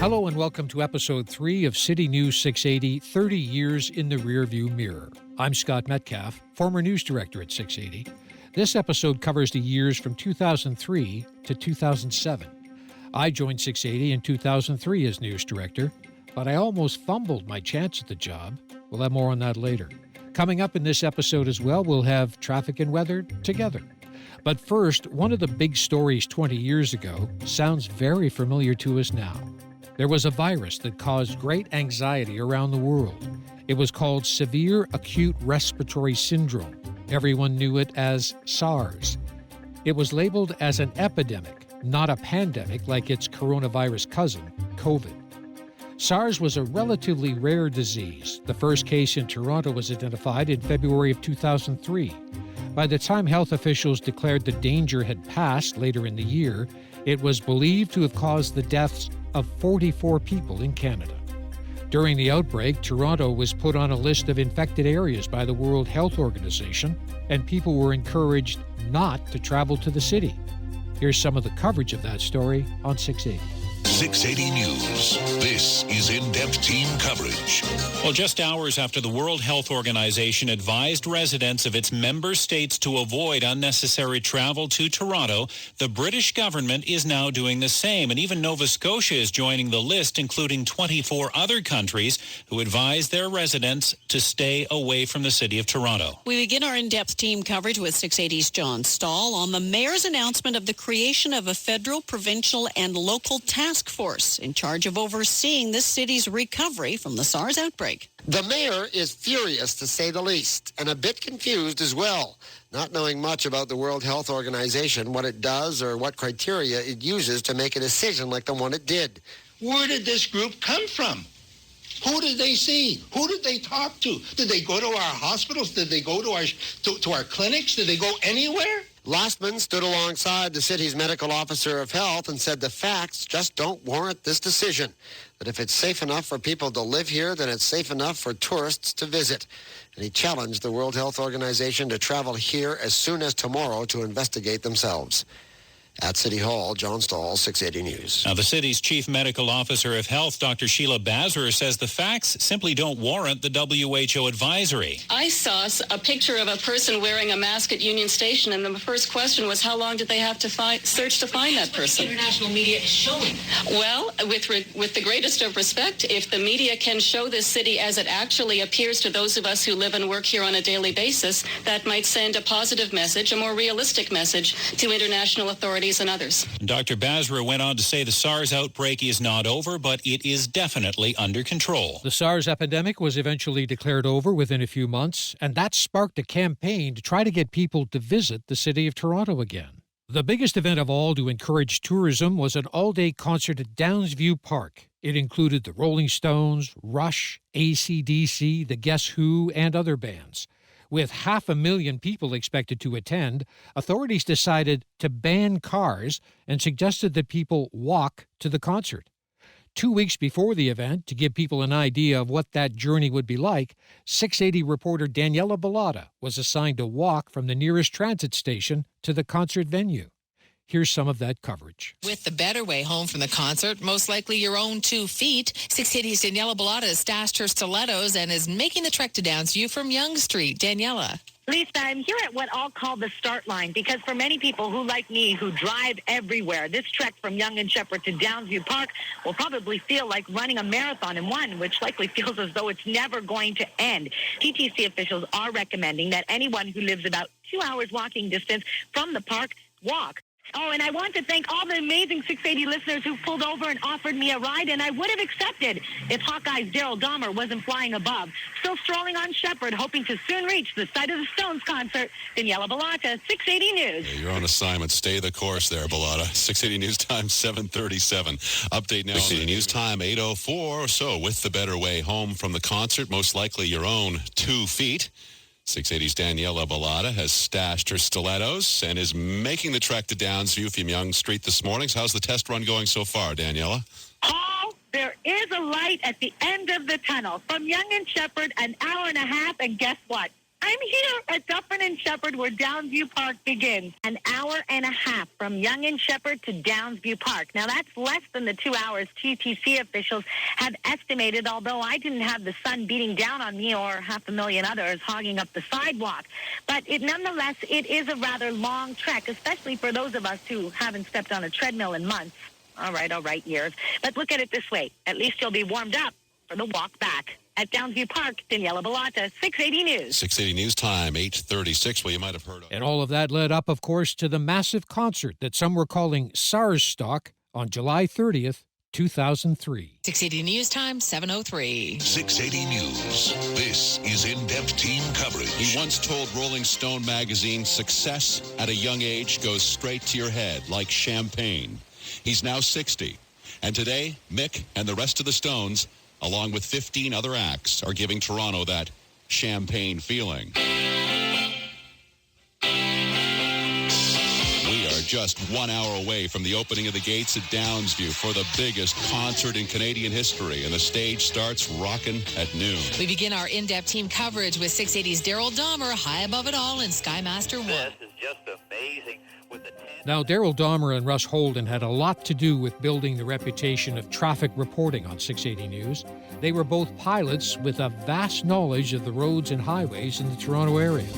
Hello and welcome to episode 3 of City News 680, 30 Years in the Rearview Mirror. I'm Scott Metcalf, former news director at 680. This episode covers the years from 2003 to 2007. I joined 680 in 2003 as news director, but I almost fumbled my chance at the job. We'll have more on that later. Coming up in this episode as well, we'll have traffic and weather together. But first, one of the big stories 20 years ago sounds very familiar to us now. There was a virus that caused great anxiety around the world. It was called Severe Acute Respiratory Syndrome. Everyone knew it as SARS. It was labeled as an epidemic, not a pandemic like its coronavirus cousin, COVID. SARS was a relatively rare disease. The first case in Toronto was identified in February of 2003. By the time health officials declared the danger had passed later in the year, it was believed to have caused the deaths of 44 people in Canada. During the outbreak, Toronto was put on a list of infected areas by the World Health Organization, and people were encouraged not to travel to the city. Here's some of the coverage of that story on 680. 680 News. This is in-depth team coverage. Well, just hours after the World Health Organization advised residents of its member states to avoid unnecessary travel to Toronto, the British government is now doing the same. And even Nova Scotia is joining the list, including 24 other countries who advised their residents to stay away from the city of Toronto. We begin our in-depth team coverage with 680's John Stahl on the mayor's announcement of the creation of a federal, provincial, and local task force in charge of overseeing this city's recovery from the SARS outbreak. The mayor is furious, to say the least, and a bit confused as well, not knowing much about the World Health Organization, what it does, or what criteria it uses to make a decision like the one it did. Where did this group come from? Who did they see? Who did they talk to? Did they go to our hospitals? Did they go to our clinics? Did they go anywhere? Lastman stood alongside the city's medical officer of health and said the facts just don't warrant this decision. That if it's safe enough for people to live here, then it's safe enough for tourists to visit. And he challenged the World Health Organization to travel here as soon as tomorrow to investigate themselves. At City Hall, John Stahl, 680 News. Now, the city's chief medical officer of health, Dr. Sheila Basra, says the facts simply don't warrant the WHO advisory. I saw a picture of a person wearing a mask at Union Station, and the first question was, how long did they have to search to find that person? International media is showing. Well, with the greatest of respect, if the media can show this city as it actually appears to those of us who live and work here on a daily basis, that might send a positive message, a more realistic message to international authorities and others. Dr. Basra went on to say the SARS outbreak is not over, but it is definitely under control. The SARS epidemic was eventually declared over within a few months, and that sparked a campaign to try to get people to visit the city of Toronto again. The biggest event of all to encourage tourism was an all-day concert at Downsview Park. It included the Rolling Stones, Rush, AC/DC, the Guess Who, and other bands. With 500,000 people expected to attend, authorities decided to ban cars and suggested that people walk to the concert. 2 weeks before the event, to give people an idea of what that journey would be like, 680 reporter Daniela Bellotta was assigned to walk from the nearest transit station to the concert venue. Here's some of that coverage. With the better way home from the concert, most likely your own 2 feet, 680's Daniela Bellotta has stashed her stilettos and is making the trek to Downsview from Yonge Street. Daniela. Lisa, I'm here at what I'll call the start line, because for many people who, like me, who drive everywhere, this trek from Yonge and Sheppard to Downsview Park will probably feel like running a marathon in one, which likely feels as though it's never going to end. TTC officials are recommending that anyone who lives about 2 hours walking distance from the park walk. Oh, and I want to thank all the amazing 680 listeners who pulled over and offered me a ride, and I would have accepted if Hawkeye's Daryl Dahmer wasn't flying above. Still strolling on Sheppard, hoping to soon reach the site of the Stones concert. Daniela Bellotta, 680 News. Yeah, you're on assignment. Stay the course there, Bellotta. 680 News Time, 7:37. Update now. 680 News Time, 8:04. So, with the better way home from the concert, most likely your own 2 feet. 680's Daniela Bellotta has stashed her stilettos and is making the trek to Downsview from Yonge Street this morning. So how's the test run going so far, Daniela? Paul, there is a light at the end of the tunnel. From Yonge and Sheppard, an hour and a half, and guess what? I'm here at Dufferin and Shepherd where Downsview Park begins. An hour and a half from Yonge and Shepherd to Downsview Park. Now, that's less than the 2 hours TTC officials have estimated, although I didn't have the sun beating down on me or 500,000 others hogging up the sidewalk. But nonetheless, it is a rather long trek, especially for those of us who haven't stepped on a treadmill in months. All right, years. But look at it this way. At least you'll be warmed up for the walk back. At Downsview Park, Daniela Bellotta, 680 News. 680 News Time, 8:36. Well, you might have heard of. And all of that led up, of course, to the massive concert that some were calling SARSstock on July 30th, 2003. 680 News Time, 7:03. 680 News. This is in-depth team coverage. He once told Rolling Stone magazine, success at a young age goes straight to your head like champagne. He's now 60. And today, Mick and the rest of the Stones, along with 15 other acts, are giving Toronto that champagne feeling. We are just 1 hour away from the opening of the gates at Downsview for the biggest concert in Canadian history, and the stage starts rocking at noon. We begin our in-depth team coverage with 680's Daryl Dahmer, high above it all in Skymaster 1. This is just amazing. Now, Daryl Dahmer and Russ Holden had a lot to do with building the reputation of traffic reporting on 680 News. They were both pilots with a vast knowledge of the roads and highways in the Toronto area.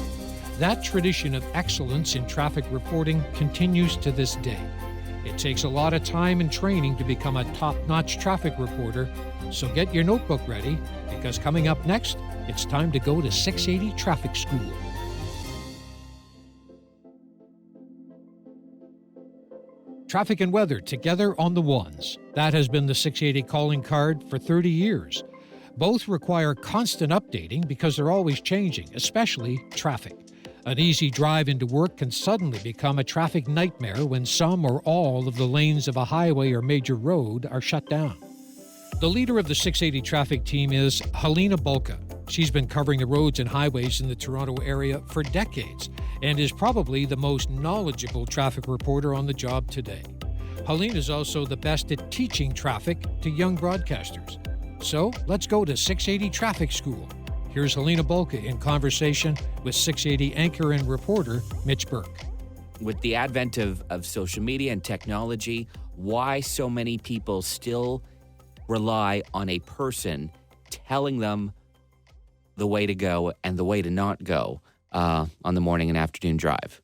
That tradition of excellence in traffic reporting continues to this day. It takes a lot of time and training to become a top-notch traffic reporter, so get your notebook ready, because coming up next, it's time to go to 680 Traffic School. Traffic and weather together on the ones. That has been the 680 calling card for 30 years. Both require constant updating because they're always changing, especially traffic. An easy drive into work can suddenly become a traffic nightmare when some or all of the lanes of a highway or major road are shut down. The leader of the 680 traffic team is Helena Bulka. She's been covering the roads and highways in the Toronto area for decades and is probably the most knowledgeable traffic reporter on the job today. Helena is also the best at teaching traffic to young broadcasters. So let's go to 680 Traffic School. Here's Helena Bulka in conversation with 680 anchor and reporter Mitch Burke. With the advent of social media and technology, why so many people still rely on a person telling them the way to go and the way to not go on the morning and afternoon drive?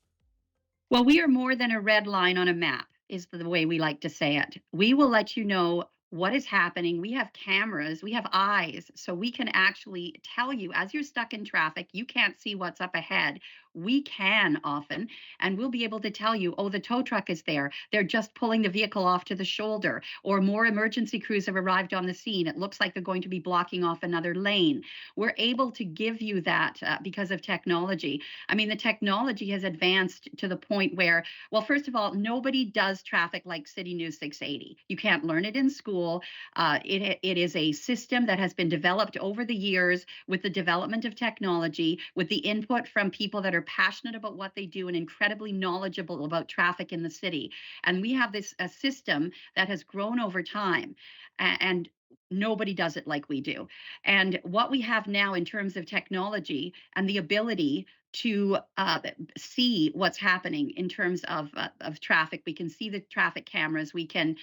Well, we are more than a red line on a map, is the way we like to say it. We will let you know what is happening. We have cameras, we have eyes, so we can actually tell you as you're stuck in traffic, you can't see what's up ahead. We can often, and we'll be able to tell you, oh, the tow truck is there. They're just pulling the vehicle off to the shoulder, or more emergency crews have arrived on the scene. It looks like they're going to be blocking off another lane. We're able to give you that because of technology. I mean, the technology has advanced to the point where, well, first of all, nobody does traffic like CityNews 680. You can't learn it in school. It is a system that has been developed over the years with the development of technology, with the input from people that are passionate about what they do and incredibly knowledgeable about traffic in the city. And we have this a system that has grown over time, and nobody does it like we do. And what we have now in terms of technology and the ability to see what's happening in terms of traffic. We can see the traffic cameras. We can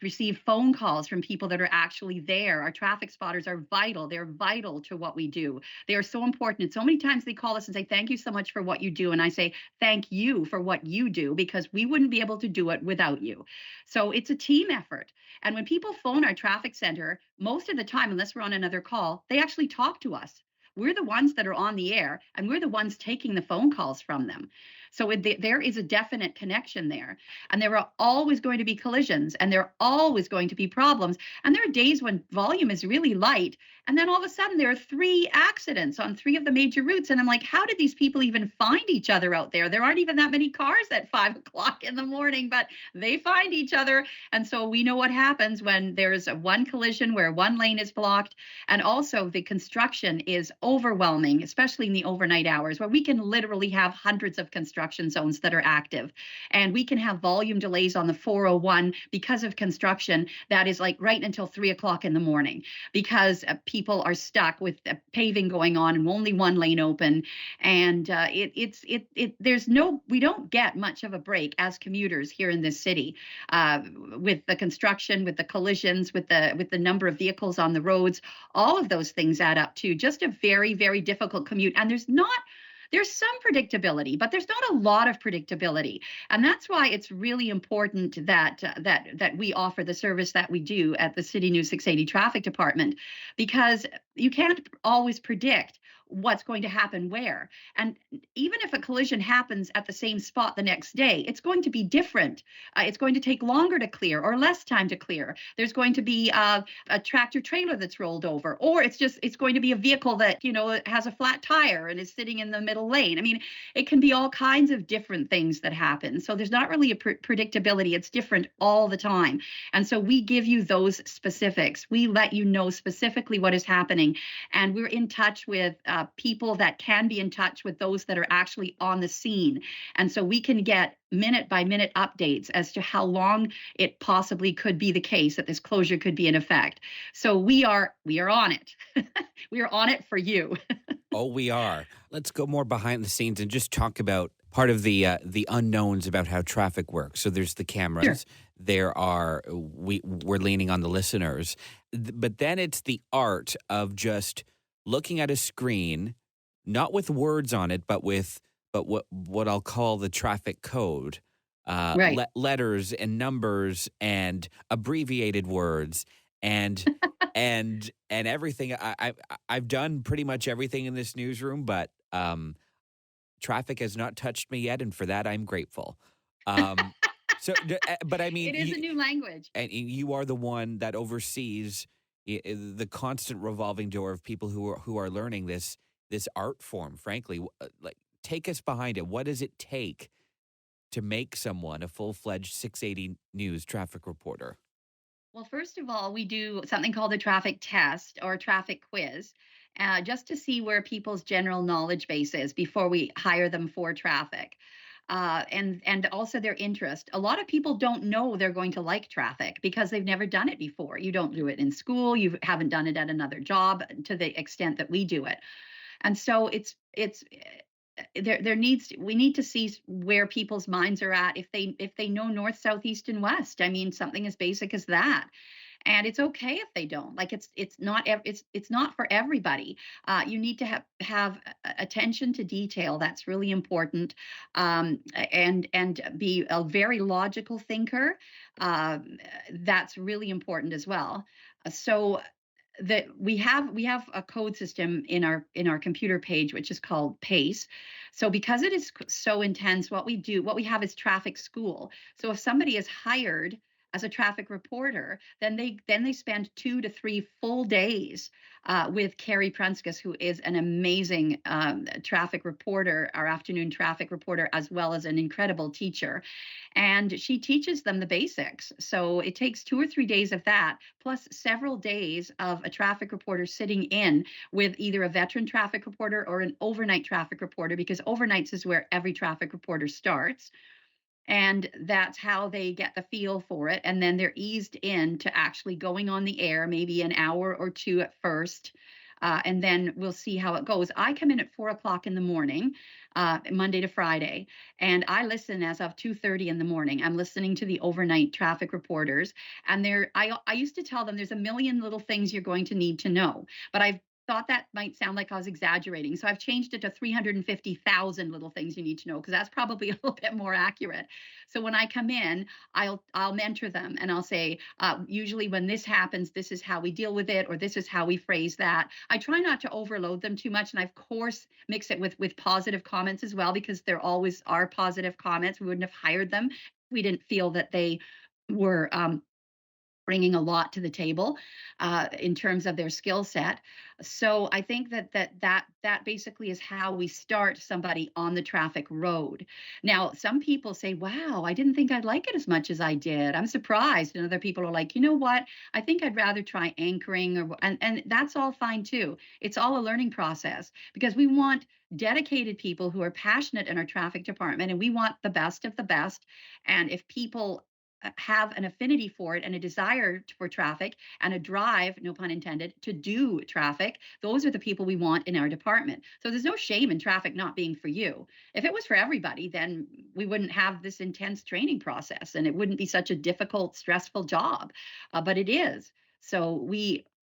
receive phone calls from people that are actually there. Our traffic spotters are vital. They're vital to what we do. They are so important. And so many times they call us and say, thank you so much for what you do. And I say, thank you for what you do, because we wouldn't be able to do it without you. So it's a team effort. And when people phone our traffic center, most of the time, unless we're on another call, they actually talk to us. We're the ones that are on the air, and we're the ones taking the phone calls from them. So there is a definite connection there. And there are always going to be collisions, and there are always going to be problems. And there are days when volume is really light, and then all of a sudden there are 3 accidents on 3 of the major routes. And I'm like, how did these people even find each other out there? There aren't even that many cars at 5 o'clock in the morning, but they find each other. And so we know what happens when there's one collision where one lane is blocked. And also the construction is overwhelming, especially in the overnight hours, where we can literally have hundreds of construction construction zones that are active. And we can have volume delays on the 401 because of construction that is like right until 3 o'clock in the morning, because people are stuck with paving going on and only one lane open. And we don't get much of a break as commuters here in this city, with the construction, with the collisions, with the number of vehicles on the roads. All of those things add up to just a very, very difficult commute. And there's some predictability, but there's not a lot of predictability. And that's why it's really important that we offer the service that we do at the City News 680 Traffic Department, because you can't always predict what's going to happen where. And even if a collision happens at the same spot the next day, it's going to be different. It's going to take longer to clear or less time to clear. There's going to be a tractor trailer that's rolled over, or it's going to be a vehicle that, has a flat tire and is sitting in the middle lane. I mean, it can be all kinds of different things that happen. So there's not really a predictability. It's different all the time. And so we give you those specifics. We let you know specifically what is happening. And we're in touch with people that can be in touch with those that are actually on the scene. And so we can get minute by minute updates as to how long it possibly could be the case that this closure could be in effect. So we are on it. We are on it for you. Oh, we are. Let's go more behind the scenes and just talk about part of the unknowns about how traffic works. So there's the cameras. Sure. We're leaning on the listeners, but then it's the art of just looking at a screen, not with words on it, but what I'll call the traffic code, right. Letters and numbers and abbreviated words and and everything. I've done pretty much everything in this newsroom, but traffic has not touched me yet, and for that I'm grateful. But I mean, it is a new language, and you are the one that oversees the constant revolving door of people who are learning this art form. Frankly, like, take us behind it. What does it take to make someone a full-fledged 680 News traffic reporter? Well, first of all, we do something called a traffic test or traffic quiz, just to see where people's general knowledge base is before we hire them for traffic. And also their interest. A lot of people don't know they're going to like traffic because they've never done it before. You don't do it in school. You haven't done it at another job to the extent that we do it. And so we need to see where people's minds are at if they know north, south, east, and west. I mean, something as basic as that. And it's okay if they don't. Like, it's not for everybody. You need to have attention to detail. That's really important, and be a very logical thinker. That's really important as well. So that we have a code system in our computer page, which is called PACE. So because it is so intense, what we have is traffic school. So if somebody is hired as a traffic reporter, then they spend 2 to 3 full days with Carrie Prunskis, who is an amazing traffic reporter, our afternoon traffic reporter, as well as an incredible teacher. And she teaches them the basics. So it takes 2 or 3 days of that, plus several days of a traffic reporter sitting in with either a veteran traffic reporter or an overnight traffic reporter, because overnights is where every traffic reporter starts. And that's how they get the feel for it. And then they're eased in to actually going on the air, maybe an hour or two at first. And then we'll see how it goes. I come in at 4 o'clock in the morning, Monday to Friday, and I listen as of 2:30 in the morning. I'm listening to the overnight traffic reporters. And I used to tell them there's a million little things you're going to need to know, but I've thought that might sound like I was exaggerating. So I've changed it to 350,000 little things you need to know, because that's probably a little bit more accurate. So when I come in, I'll mentor them and I'll say, usually when this happens, this is how we deal with it, or this is how we phrase that. I try not to overload them too much. And I, of course, mix it with positive comments as well, because there always are positive comments. We wouldn't have hired them if we didn't feel that they were bringing a lot to the table in terms of their skill set. So I think that basically is how we start somebody on the traffic road. Now, some people say, "Wow, I didn't think I'd like it as much as I did. I'm surprised." And other people are like, "You know what? I think I'd rather try anchoring," and that's all fine too. It's all a learning process because we want dedicated people who are passionate in our traffic department, and we want the best of the best. And if people have an affinity for it and a desire for traffic and a drive, no pun intended, to do traffic, those are the people we want in our department. So there's no shame in traffic not being for you. If it was for everybody, then we wouldn't have this intense training process and it wouldn't be such a difficult, stressful job. But it is. So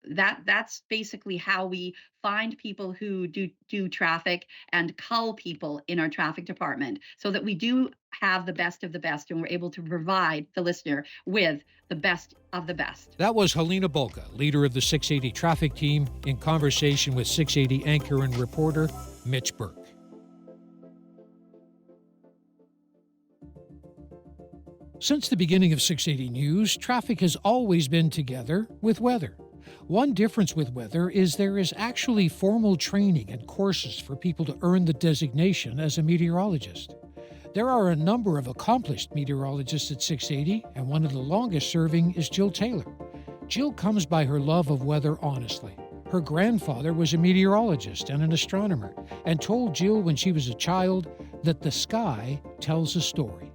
that's basically how we find people who do traffic and cull people in our traffic department so that we do have the best of the best and we're able to provide the listener with the best of the best. That was Helena Bolka, leader of the 680 traffic team, in conversation with 680 anchor and reporter Mitch Burke. Since the beginning of 680 News, traffic has always been together with weather. One difference with weather is there is actually formal training and courses for people to earn the designation as a meteorologist. There are a number of accomplished meteorologists at 680, and one of the longest serving is Jill Taylor. Jill comes by her love of weather honestly. Her grandfather was a meteorologist and an astronomer, and told Jill when she was a child that the sky tells a story.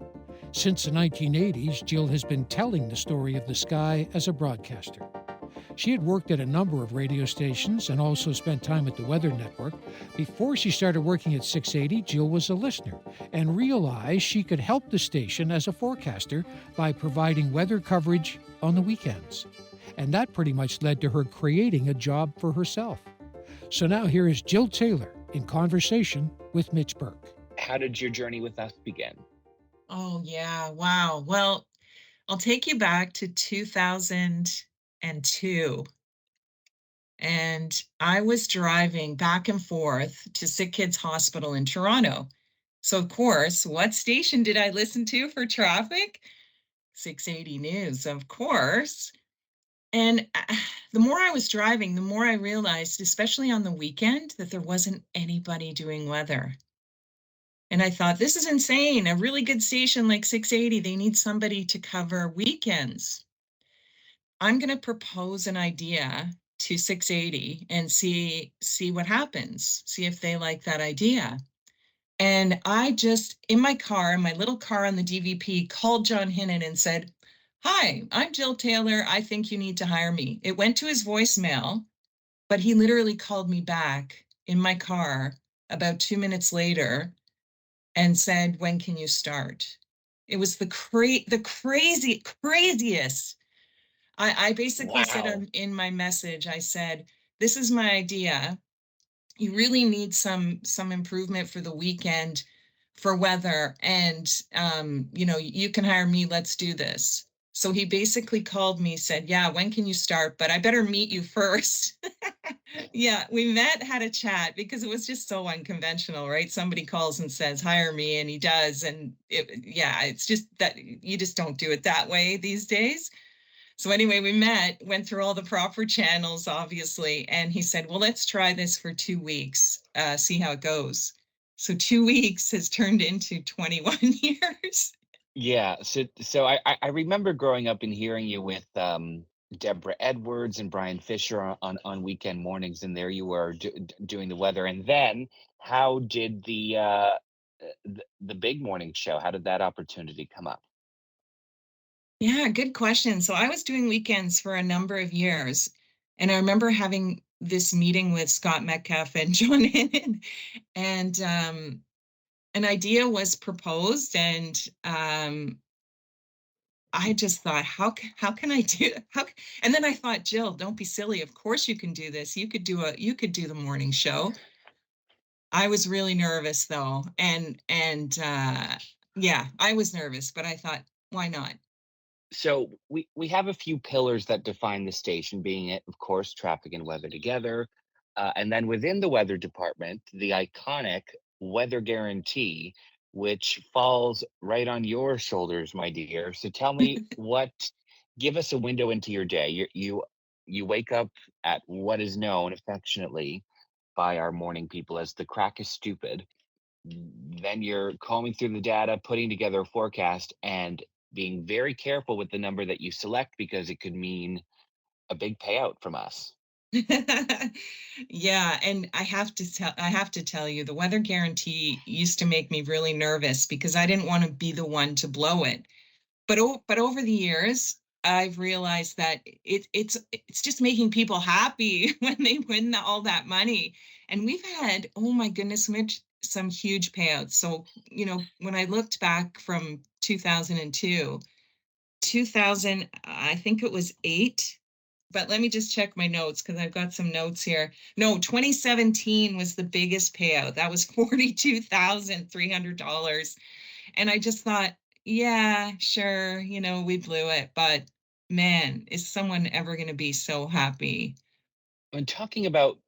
Since the 1980s, Jill has been telling the story of the sky as a broadcaster. She had worked at a number of radio stations and also spent time at the Weather Network. Before she started working at 680, Jill was a listener and realized she could help the station as a forecaster by providing weather coverage on the weekends. And that pretty much led to her creating a job for herself. So now here is Jill Taylor in conversation with Mitch Burke. How did your journey with us begin? Oh, yeah. Wow. Well, I'll take you back to 2002. And I was driving back and forth to Sick Kids Hospital in Toronto. So, of course, what station did I listen to for traffic? 680 News, of course. And the more I was driving, the more I realized, especially on the weekend, that there wasn't anybody doing weather. And I thought, this is insane. A really good station like 680, they need somebody to cover weekends. I'm going to propose an idea to 680 and see what happens, see if they like that idea. And I just, in my car, my little car on the DVP, called John Hinnon and said, "Hi, I'm Jill Taylor. I think you need to hire me." It went to his voicemail, but he literally called me back in my car about 2 minutes later and said, "When can you start?" It was the craziest. I basically said in my message, I said, "This is my idea. You really need some improvement for the weekend for weather. And, you can hire me. Let's do this." So he basically called me, said, "Yeah, when can you start? But I better meet you first." Yeah, we met, had a chat because it was just so unconventional, right? Somebody calls and says, "Hire me," and he does. And it's just that you just don't do it that way these days. So anyway, we met, went through all the proper channels, obviously. And he said, "Well, let's try this for 2 weeks, see how it goes." So 2 weeks has turned into 21 years. Yeah. So I remember growing up and hearing you with Deborah Edwards and Brian Fisher on weekend mornings, and there you were doing the weather. And then how did the big morning show, how did that opportunity come up? Yeah, good question. So I was doing weekends for a number of years, and I remember having this meeting with Scott Metcalf and John Hinnon, and an idea was proposed, and I just thought, how can I do it? And then I thought, "Jill, don't be silly. Of course you can do this. You could do the morning show." I was really nervous though, and yeah, I was nervous, but I thought, why not? So we have a few pillars that define the station, being it, of course, traffic and weather together. And then within the weather department, the iconic weather guarantee, which falls right on your shoulders, my dear. So tell me, what give us a window into your day. You wake up at what is known affectionately by our morning people as the crack is stupid. Then you're combing through the data, putting together a forecast, and being very careful with the number that you select because it could mean a big payout from us. Yeah, and I have to tell you, the weather guarantee used to make me really nervous because I didn't want to be the one to blow it. But over the years, I've realized that it's just making people happy when they win all that money. And we've had, oh my goodness, Mitch, some huge payouts. So, when I looked back from 2002, 2000, I think it was 8. But let me just check my notes because I've got some notes here. No, 2017 was the biggest payout. That was $42,300. And I just thought, yeah, sure, we blew it. But man, is someone ever going to be so happy? When talking about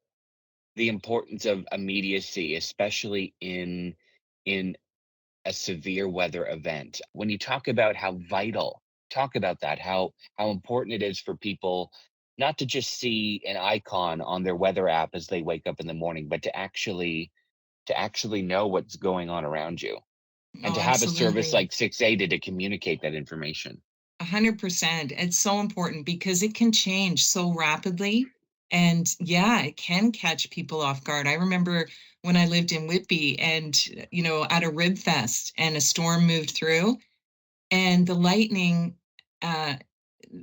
the importance of immediacy, especially in a severe weather event, when you talk about talk about that, how important it is for people not to just see an icon on their weather app as they wake up in the morning, but to actually know what's going on around you, and Oh, to have a service absolutely. like 680 to communicate that information. 100%. It's so important because it can change so rapidly. And yeah, it can catch people off guard. I remember when I lived in Whitby and, at a rib fest and a storm moved through and the lightning, uh,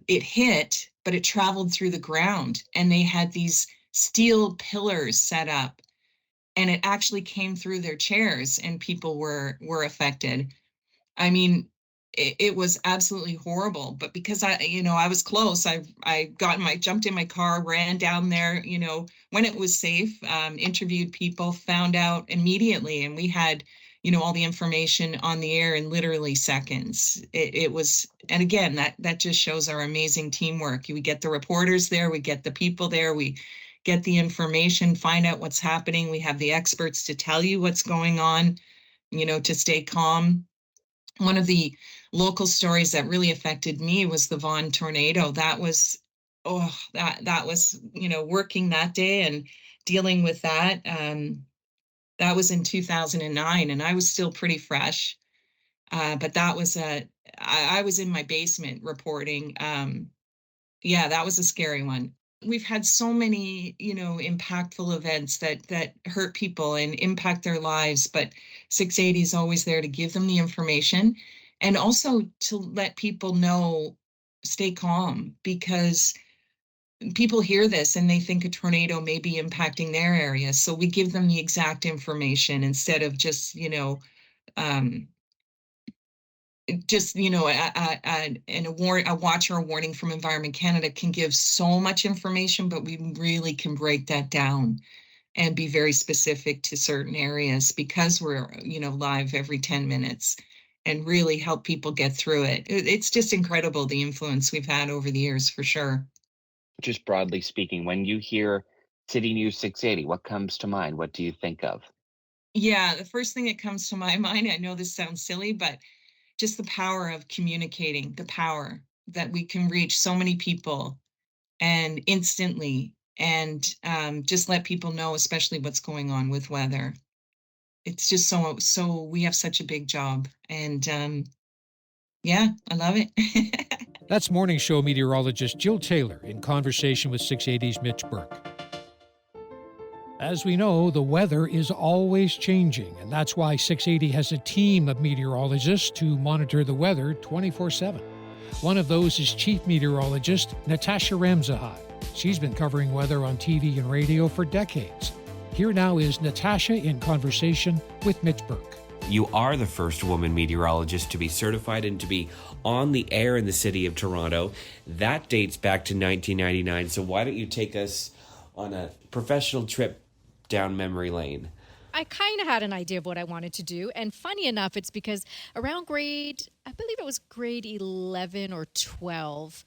it hit, but it traveled through the ground and they had these steel pillars set up and it actually came through their chairs and people were affected. I mean, it was absolutely horrible. But because I was close, jumped in my car, ran down there, when it was safe, interviewed people, found out immediately, and we had, all the information on the air in literally seconds. It was, and again, that just shows our amazing teamwork. We get the reporters there, we get the people there, we get the information, find out what's happening. We have the experts to tell you what's going on, to stay calm. One of the local stories that really affected me was the Vaughan tornado. That was, that was, working that day and dealing with that. That was in 2009 and I was still pretty fresh. But that was I was in my basement reporting. Yeah, that was a scary one. We've had so many, impactful events that hurt people and impact their lives, but 680 is always there to give them the information and also to let people know, stay calm, because people hear this and they think a tornado may be impacting their area. So we give them the exact information instead of just, um, a watch or a warning from Environment Canada can give so much information, but we really can break that down and be very specific to certain areas because we're, live every 10 minutes and really help people get through it. It's just incredible the influence we've had over the years, for sure. Just broadly speaking, when you hear City News 680, what comes to mind? What do you think of? Yeah, the first thing that comes to my mind, I know this sounds silly, but just the power of communicating, the power that we can reach so many people and instantly and just let people know, especially what's going on with weather. It's just so we have such a big job. And yeah, I love it. That's morning show meteorologist Jill Taylor in conversation with 680's Mitch Burke. As we know, the weather is always changing, and that's why 680 has a team of meteorologists to monitor the weather 24/7. One of those is Chief Meteorologist Natasha Ramzahad. She's been covering weather on TV and radio for decades. Here now is Natasha in conversation with Mitch Burke. You are the first woman meteorologist to be certified and to be on the air in the city of Toronto. That dates back to 1999, so why don't you take us on a professional trip down memory lane? I kind of had an idea of what I wanted to do, and funny enough, it's because around grade I believe it was grade 11 or 12,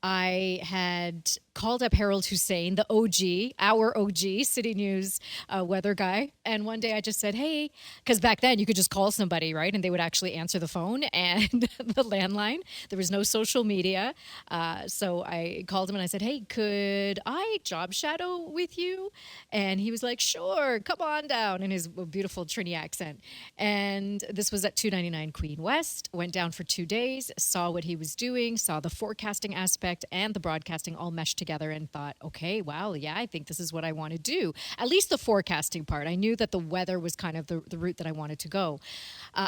I had called up Harold Hussein, the OG, our OG, City News weather guy. And one day I just said, hey, because back then you could just call somebody, right? And they would actually answer the phone and the landline. There was no social media. So I called him and I said, hey, could I job shadow with you? And he was like, sure, come on down, in his beautiful Trini accent. And this was at 299 Queen West. Went down for 2 days, saw what he was doing, saw the forecasting aspect and the broadcasting all meshed together, and thought, okay, wow, yeah, I think this is what I want to do. At least the forecasting part. I knew that the weather was kind of the route that I wanted to go.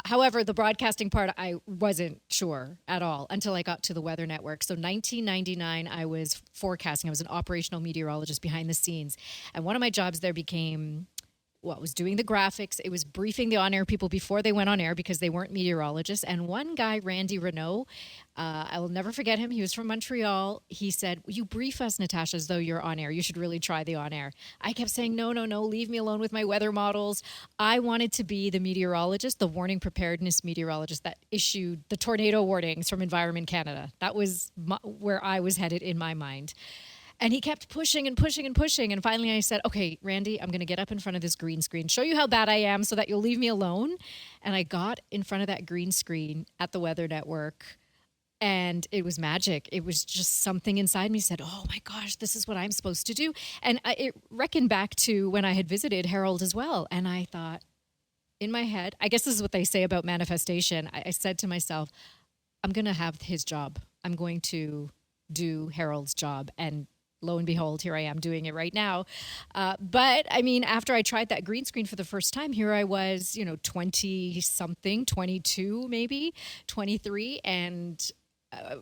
However, the broadcasting part, I wasn't sure at all until I got to the Weather Network. So 1999, I was forecasting. I was an operational meteorologist behind the scenes. And one of my jobs there became... was doing the graphics. It was briefing the on-air people before they went on air because they weren't meteorologists. And one guy, Randy Renault, I will never forget him. He was from Montreal. He said, you brief us, Natasha, as though you're on air. You should really try the on-air. I kept saying, no, leave me alone with my weather models. I wanted to be the meteorologist, the warning preparedness meteorologist that issued the tornado warnings from Environment Canada. That was where I was headed in my mind. And he kept pushing and pushing and pushing. And finally I said, okay, Randy, I'm going to get up in front of this green screen, show you how bad I am so that you'll leave me alone. And I got in front of that green screen at the Weather Network, and it was magic. It was just something inside me said, oh my gosh, this is what I'm supposed to do. And it reckoned back to when I had visited Harold as well. And I thought in my head, I guess this is what they say about manifestation. I said to myself, I'm going to have his job. I'm going to do Harold's job. And lo and behold, here I am doing it right now. But I mean, after I tried that green screen for the first time, here I was, 20-something, 22 maybe, 23, and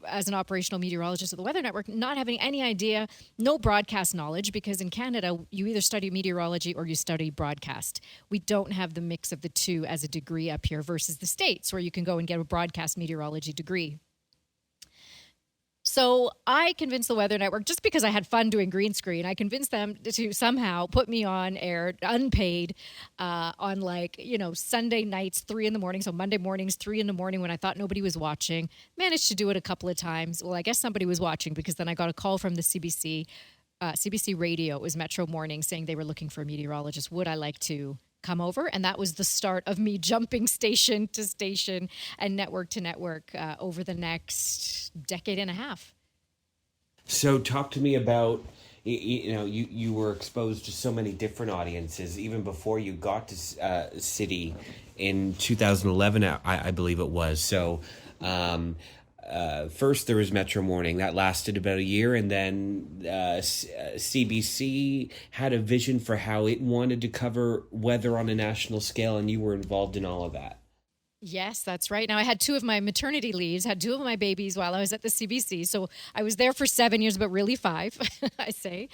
as an operational meteorologist at the Weather Network, not having any idea, no broadcast knowledge, because in Canada, you either study meteorology or you study broadcast. We don't have the mix of the two as a degree up here versus the States, where you can go and get a broadcast meteorology degree. So I convinced the Weather Network, just because I had fun doing green screen, I convinced them to somehow put me on air, unpaid, on Sunday nights, 3 a.m, so Monday mornings, 3 a.m, when I thought nobody was watching. Managed to do it a couple of times. Well, I guess somebody was watching, because then I got a call from the CBC Radio. It was Metro Morning, saying they were looking for a meteorologist. Would I like to come over? And that was the start of me jumping station to station and network to network over the next decade and a half. So talk to me about, you were exposed to so many different audiences even before you got to City in 2011, I believe it was. So first there was Metro Morning. That lasted about a year, and then CBC had a vision for how it wanted to cover weather on a national scale, and you were involved in all of that. Yes, that's right. Now, I had 2 of my maternity leaves, had 2 of my babies while I was at the CBC. So I was there for 7 years, but really 5, I say.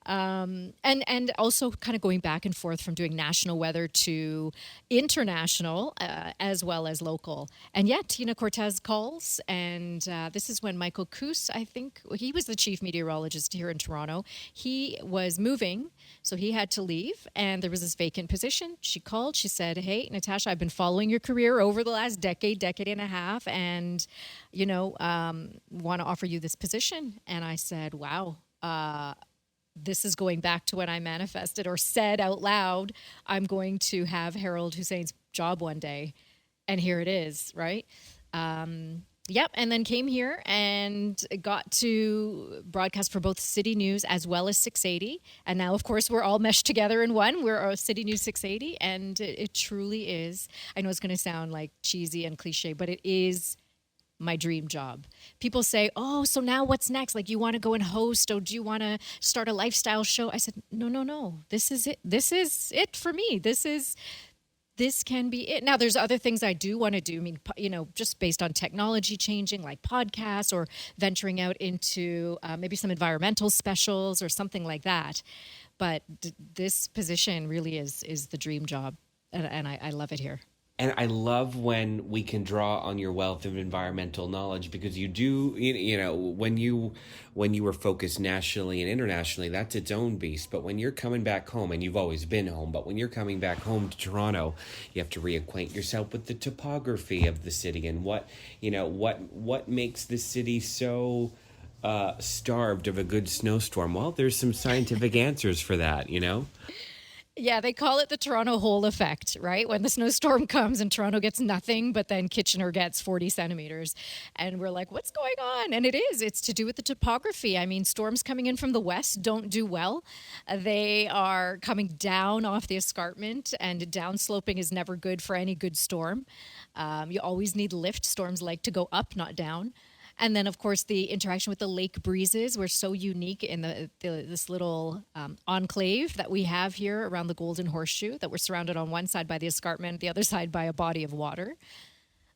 And also kind of going back and forth from doing national weather to international, as well as local. And yet, Tina Cortez calls, and this is when Michael Coos, I think, he was the chief meteorologist here in Toronto. He was moving, so he had to leave, and there was this vacant position. She called, she said, hey, Natasha, I've been following your career over the last decade and a half, and, want to offer you this position. And I said, wow, this is going back to when I manifested or said out loud, I'm going to have Harold Hussein's job one day. And here it is, right? Yep. And then came here and got to broadcast for both City News as well as 680. And now, of course, we're all meshed together in one. We're City News 680. And it truly is. I know it's going to sound like cheesy and cliche, but it is my dream job. People say, oh, so now what's next? Like, you want to go and host, or do you want to start a lifestyle show? I said, no. This is it. This is it for me. This can be it. Now, there's other things I do want to do. I mean, just based on technology changing, like podcasts, or venturing out into maybe some environmental specials or something like that. But this position really is the dream job, and I love it here. And I love when we can draw on your wealth of environmental knowledge, because you do, when you were focused nationally and internationally, that's its own beast. But when you're coming back home, and you've always been home, but when you're coming back home to Toronto, you have to reacquaint yourself with the topography of the city and what makes the city so starved of a good snowstorm. Well, there's some scientific answers for that, Yeah, they call it the Toronto hole effect, right? When the snowstorm comes and Toronto gets nothing, but then Kitchener gets 40 centimeters. And we're like, what's going on? And it's to do with the topography. I mean, storms coming in from the west don't do well. They are coming down off the escarpment, and downsloping is never good for any good storm. You always need lift. Storms like to go up, not down. And then, of course, the interaction with the lake breezes. We're so unique in this little enclave that we have here around the Golden Horseshoe, that we're surrounded on one side by the escarpment, the other side by a body of water.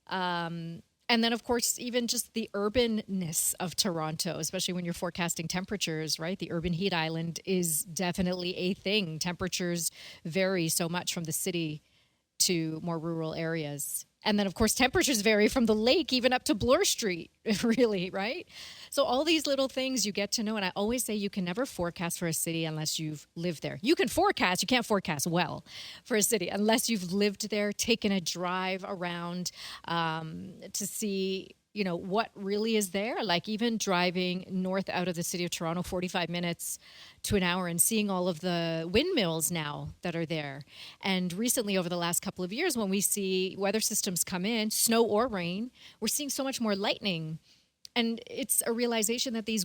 And then, of course, even just the urbanness of Toronto, especially when you're forecasting temperatures, right? The urban heat island is definitely a thing. Temperatures vary so much from the city to more rural areas. And then, of course, temperatures vary from the lake even up to Bloor Street, really, right? So all these little things you get to know. And I always say you can never forecast for a city unless you've lived there. You can forecast. You can't forecast well for a city unless you've lived there, taken a drive around to see, what really is there. Like even driving north out of the city of Toronto, 45 minutes to an hour, and seeing all of the windmills now that are there. And recently, over the last couple of years, when we see weather systems come in, snow or rain, we're seeing so much more lightning. And it's a realization that these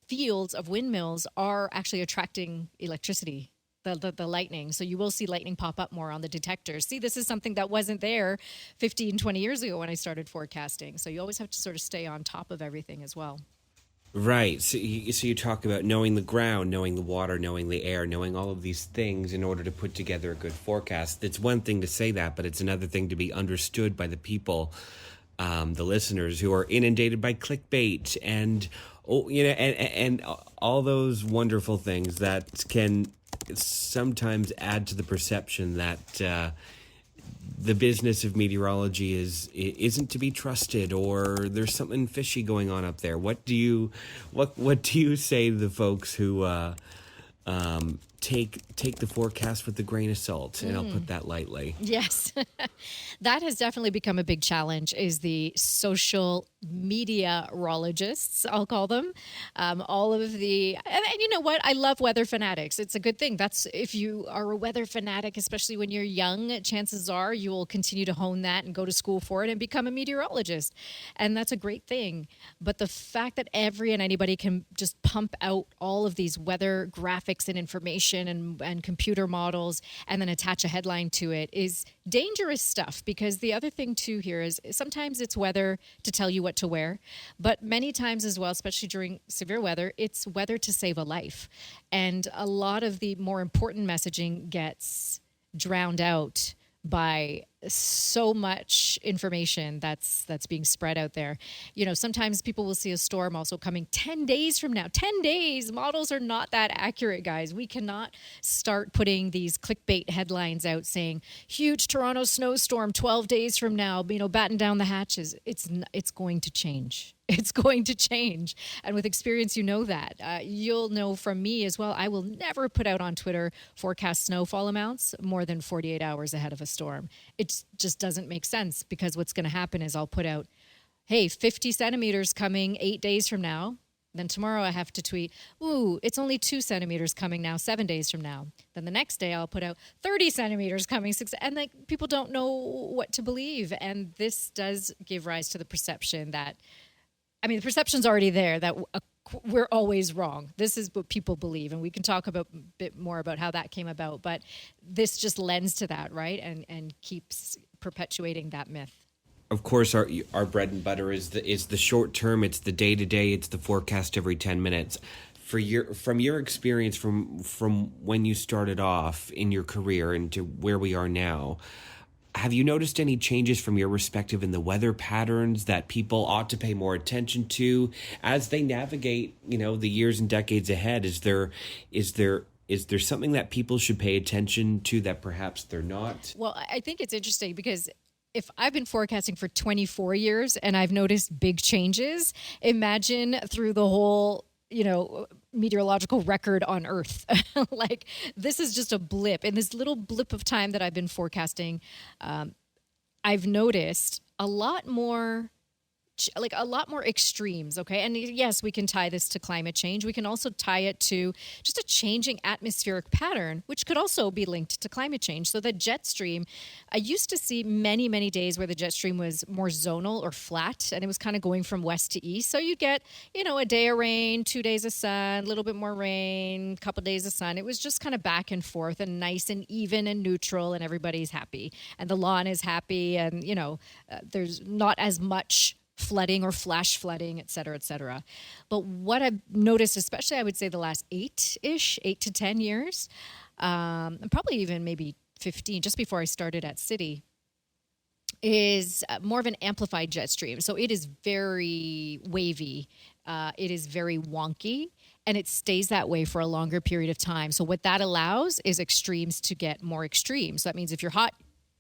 fields of windmills are actually attracting electricity. The lightning. So you will see lightning pop up more on the detectors. See, this is something that wasn't there 15, 20 years ago when I started forecasting. So you always have to sort of stay on top of everything as well. Right. So you talk about knowing the ground, knowing the water, knowing the air, knowing all of these things in order to put together a good forecast. It's one thing to say that, but it's another thing to be understood by the people, the listeners who are inundated by clickbait and all those wonderful things that can sometimes add to the perception that the business of meteorology isn't to be trusted, or there's something fishy going on up there. What do you say to the folks who take the forecast with a grain of salt? And I'll put that lightly. Yes. That has definitely become a big challenge, is the social meteorologists, I'll call them. All of the, and you know what? I love weather fanatics. It's a good thing. That's, if you are a weather fanatic, especially when you're young, chances are you will continue to hone that and go to school for it and become a meteorologist. And that's a great thing. But the fact that anybody can just pump out all of these weather graphics and information and computer models and then attach a headline to it is dangerous stuff. Because the other thing too here is sometimes it's weather to tell you what to wear, but many times as well, especially during severe weather, it's weather to save a life. And a lot of the more important messaging gets drowned out by so much information that's being spread out there. You know, sometimes people will see a storm also coming 10 days from now. 10 days. Models are not that accurate, guys. We cannot start putting these clickbait headlines out saying huge Toronto snowstorm 12 days from now, batten down the hatches. It's going to change. It's going to change. And with experience, you know that. You'll know from me as well, I will never put out on Twitter forecast snowfall amounts more than 48 hours ahead of a storm. It just doesn't make sense, because what's going to happen is I'll put out, hey, 50 centimeters coming 8 days from now. Then tomorrow I have to tweet, ooh, it's only 2 centimeters coming now 7 days from now. Then the next day I'll put out 30 centimeters coming 6, and people don't know what to believe. And this does give rise to the perception that, the perception's already there that we're always wrong. This is what people believe, and we can talk a bit more about how that came about, but this just lends to that, right? And keeps perpetuating that myth. Of course, our bread and butter is the short term. It's the day to day. It's the forecast every 10 minutes. From your experience, from when you started off in your career and to where we are now, have you noticed any changes from your perspective in the weather patterns that people ought to pay more attention to as they navigate, the years and decades ahead? Is there Is there something that people should pay attention to that perhaps they're not? Well, I think it's interesting because if I've been forecasting for 24 years and I've noticed big changes, imagine through the whole, meteorological record on Earth. Like, this is just a blip. In this little blip of time that I've been forecasting, I've noticed a lot more extremes, okay? And yes, we can tie this to climate change. We can also tie it to just a changing atmospheric pattern, which could also be linked to climate change. So the jet stream, I used to see many, many days where the jet stream was more zonal or flat, and it was kind of going from west to east. So you'd get, a day of rain, 2 days of sun, a little bit more rain, a couple days of sun. It was just kind of back and forth and nice and even and neutral, and everybody's happy. And the lawn is happy, and, there's not as much flooding or flash flooding, et cetera, et cetera. But what I've noticed, especially I would say the last 8 to 10 years, and probably even maybe 15, just before I started at City, is more of an amplified jet stream. So it is very wavy. It is very wonky, and it stays that way for a longer period of time. So what that allows is extremes to get more extreme. So that means if you're hot,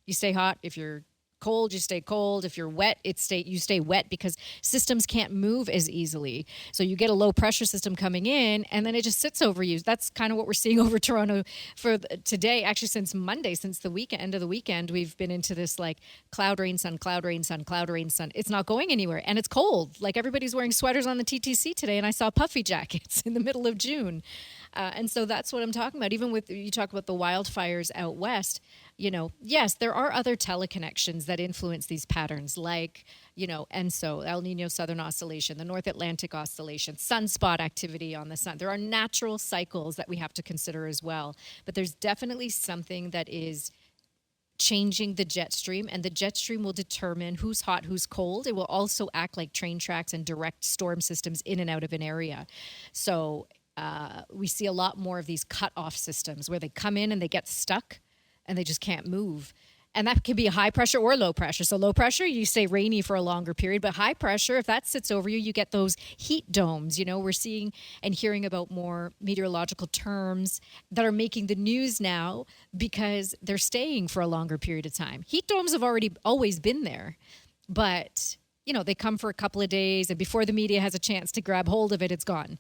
you stay hot. If you're cold, you stay cold. If you're wet, you stay wet, because systems can't move as easily. So you get a low pressure system coming in, and then it just sits over you. That's kind of what we're seeing over Toronto for today. Actually, since Monday, since the end of the weekend, we've been into this like cloud, rain, sun, cloud, rain, sun, cloud, rain, sun. It's not going anywhere, and it's cold. Like, everybody's wearing sweaters on the TTC today, and I saw puffy jackets in the middle of June. And so that's what I'm talking about. Even with, you talk about the wildfires out west, yes, there are other teleconnections that influence these patterns, like, ENSO, El Nino Southern Oscillation, the North Atlantic Oscillation, sunspot activity on the sun. There are natural cycles that we have to consider as well. But there's definitely something that is changing the jet stream, and the jet stream will determine who's hot, who's cold. It will also act like train tracks and direct storm systems in and out of an area. So we see a lot more of these cut-off systems where they come in and they get stuck and they just can't move. And that can be high pressure or low pressure. So low pressure, you stay rainy for a longer period. But high pressure, if that sits over you, you get those heat domes. We're seeing and hearing about more meteorological terms that are making the news now because they're staying for a longer period of time. Heat domes have always been there. But, they come for a couple of days, and before the media has a chance to grab hold of it, it's gone.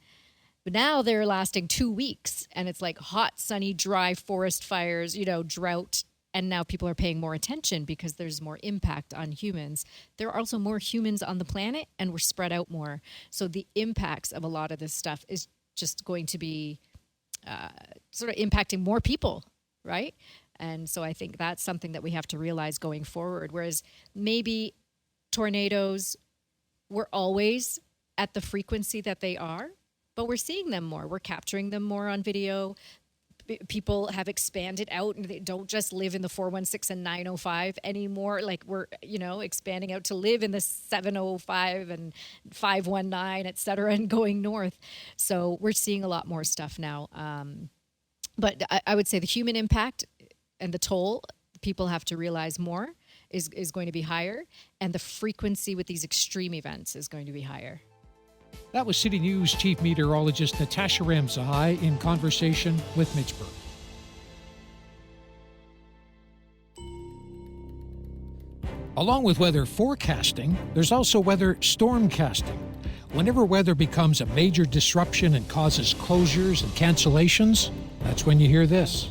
But now they're lasting 2 weeks, and it's like hot, sunny, dry forest fires, drought. And now people are paying more attention because there's more impact on humans. There are also more humans on the planet, and we're spread out more. So the impacts of a lot of this stuff is just going to be sort of impacting more people, right? And so I think that's something that we have to realize going forward. Whereas maybe tornadoes were always at the frequency that they are, but we're seeing them more. We're capturing them more on video. People have expanded out, and they don't just live in the 416 and 905 anymore. Like, we're, expanding out to live in the 705 and 519, et cetera, and going north. So we're seeing a lot more stuff now. But I would say the human impact and the toll people have to realize more is going to be higher, and the frequency with these extreme events is going to be higher. That was City News Chief Meteorologist Natasha Ramzai in conversation with Mitch Burke. Along with weather forecasting, there's also weather stormcasting. Whenever weather becomes a major disruption and causes closures and cancellations, that's when you hear this.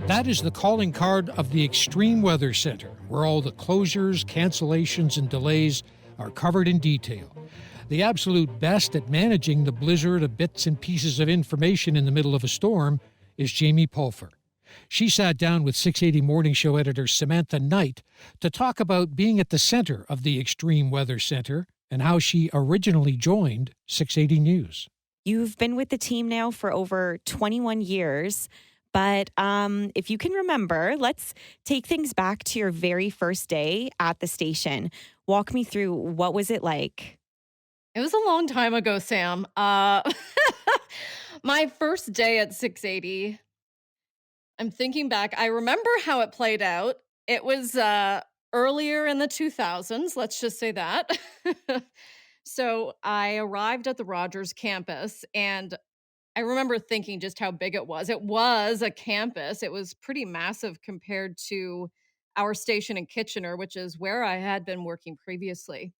That is the calling card of the Extreme Weather Center, where all the closures, cancellations, and delays are covered in detail. The absolute best at managing the blizzard of bits and pieces of information in the middle of a storm is Jamie Pulfer. She sat down with 680 Morning Show editor Samantha Knight to talk about being at the center of the Extreme Weather Center and how she originally joined 680 News. You've been with the team now for over 21 years. But if you can remember, let's take things back to your very first day at the station. Walk me through, what was it like? It was a long time ago, Sam. My first day at 680, I'm thinking back. I remember how it played out. It was earlier in the 2000s, let's just say that. So I arrived at the Rogers campus, and I remember thinking just how big it was. It was a campus. It was pretty massive compared to our station in Kitchener, which is where I had been working previously.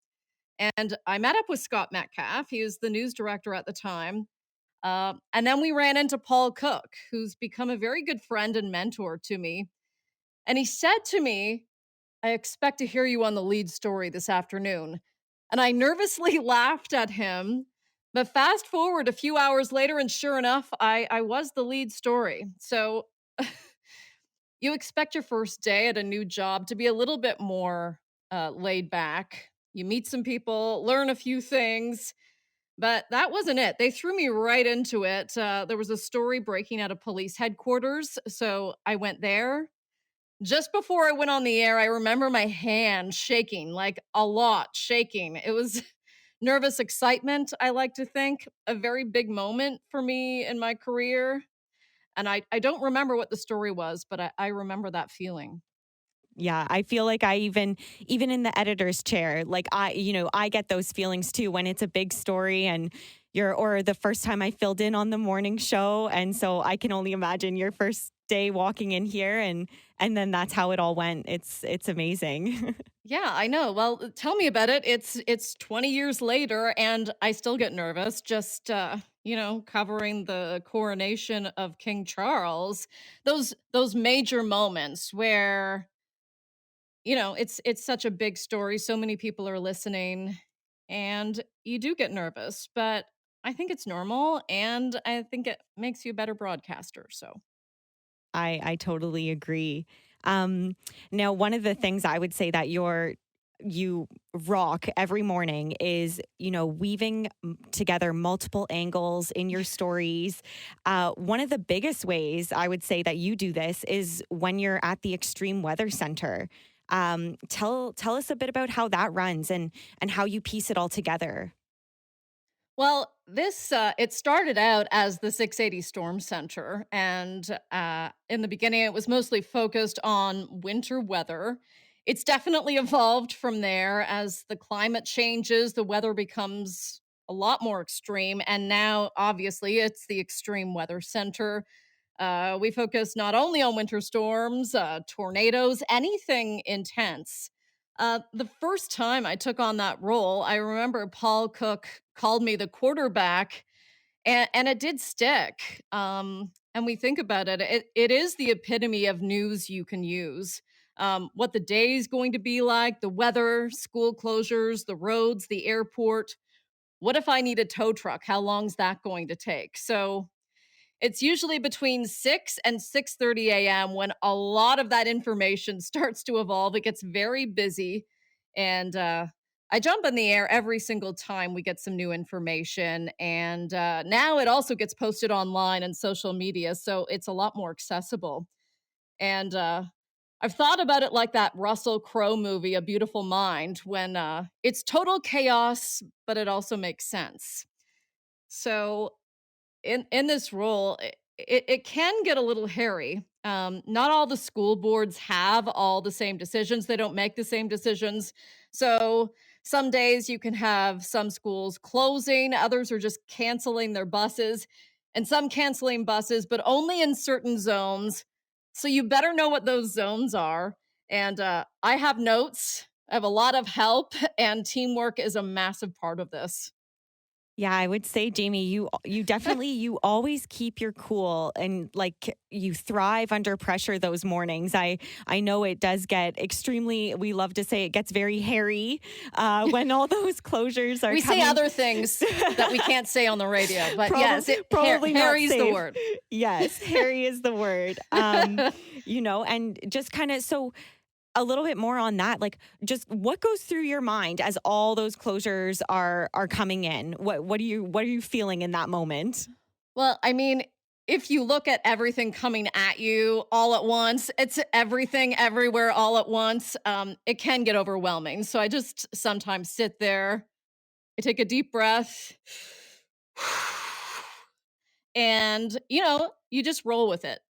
And I met up with Scott Metcalf. He was the news director at the time. And then we ran into Paul Cook, who's become a very good friend and mentor to me. And he said to me, I expect to hear you on the lead story this afternoon. And I nervously laughed at him. But fast forward a few hours later, and sure enough, I was the lead story. So you expect your first day at a new job to be a little bit more laid back. You meet some people, learn a few things, but that wasn't it. They threw me right into it. There was a story breaking out of police headquarters, so I went there. Just before I went on the air, I remember my hand shaking, like a lot shaking. It was nervous excitement, I like to think, a very big moment for me in my career. And I don't remember what the story was, but I remember that feeling. Yeah, I feel like I even in the editor's chair, like I get those feelings too when it's a big story and or the first time I filled in on the morning show. And so I can only imagine your first day walking in here and then that's how it all went. It's amazing. Yeah, I know. Well, tell me about it. It's 20 years later and I still get nervous just covering the coronation of King Charles. Those major moments where it's such a big story, so many people are listening and you do get nervous, but I think it's normal and I think it makes you a better broadcaster. So I totally agree. Now, one of the things I would say that you rock every morning is, weaving together multiple angles in your stories. One of the biggest ways I would say that you do this is when you're at the Extreme Weather Center. Tell us a bit about how that runs and how you piece it all together. well, this it started out as the 680 Storm Center, and in the beginning, it was mostly focused on winter weather. It's definitely evolved from there as the climate changes, the weather becomes a lot more extreme, and now obviously it's the Extreme Weather Center. We focus not only on winter storms, tornadoes, anything intense. The first time I took on that role, I remember Paul Cook called me the quarterback, and it did stick. And we think about it, it is the epitome of news you can use. What the day is going to be like, the weather, school closures, the roads, the airport. What if I need a tow truck? How long's that going to take? So it's usually between 6 and 6:30 a.m. when a lot of that information starts to evolve. It gets very busy and I jump in the air every single time we get some new information and now it also gets posted online and social media, so it's a lot more accessible. And I've thought about it like that Russell Crowe movie, A Beautiful Mind, when it's total chaos, but it also makes sense. So in this role, it can get a little hairy. Not all the school boards have all the same decisions. They don't make the same decisions. So some days you can have some schools closing, others are just canceling their buses, and some canceling buses, but only in certain zones. So you better know what those zones are. And I have notes. I have a lot of help, and teamwork is a massive part of this. Yeah, I would say, Jamie, you definitely you always keep your cool and like you thrive under pressure those mornings. I know it does get extremely. We love to say it gets very hairy when all those closures are. We coming. say other things that we can't say on the radio, but yes, probably not hairy is the safe. word. Yes, hairy is the word. And just kind of so. A little bit more on that, like just what goes through your mind as all those closures are coming in? What are you feeling in that moment? Well, I mean, if you look at everything coming at you all at once, it's everything everywhere all at once. It can get overwhelming. So I just sometimes sit there, I take a deep breath, and you just roll with it.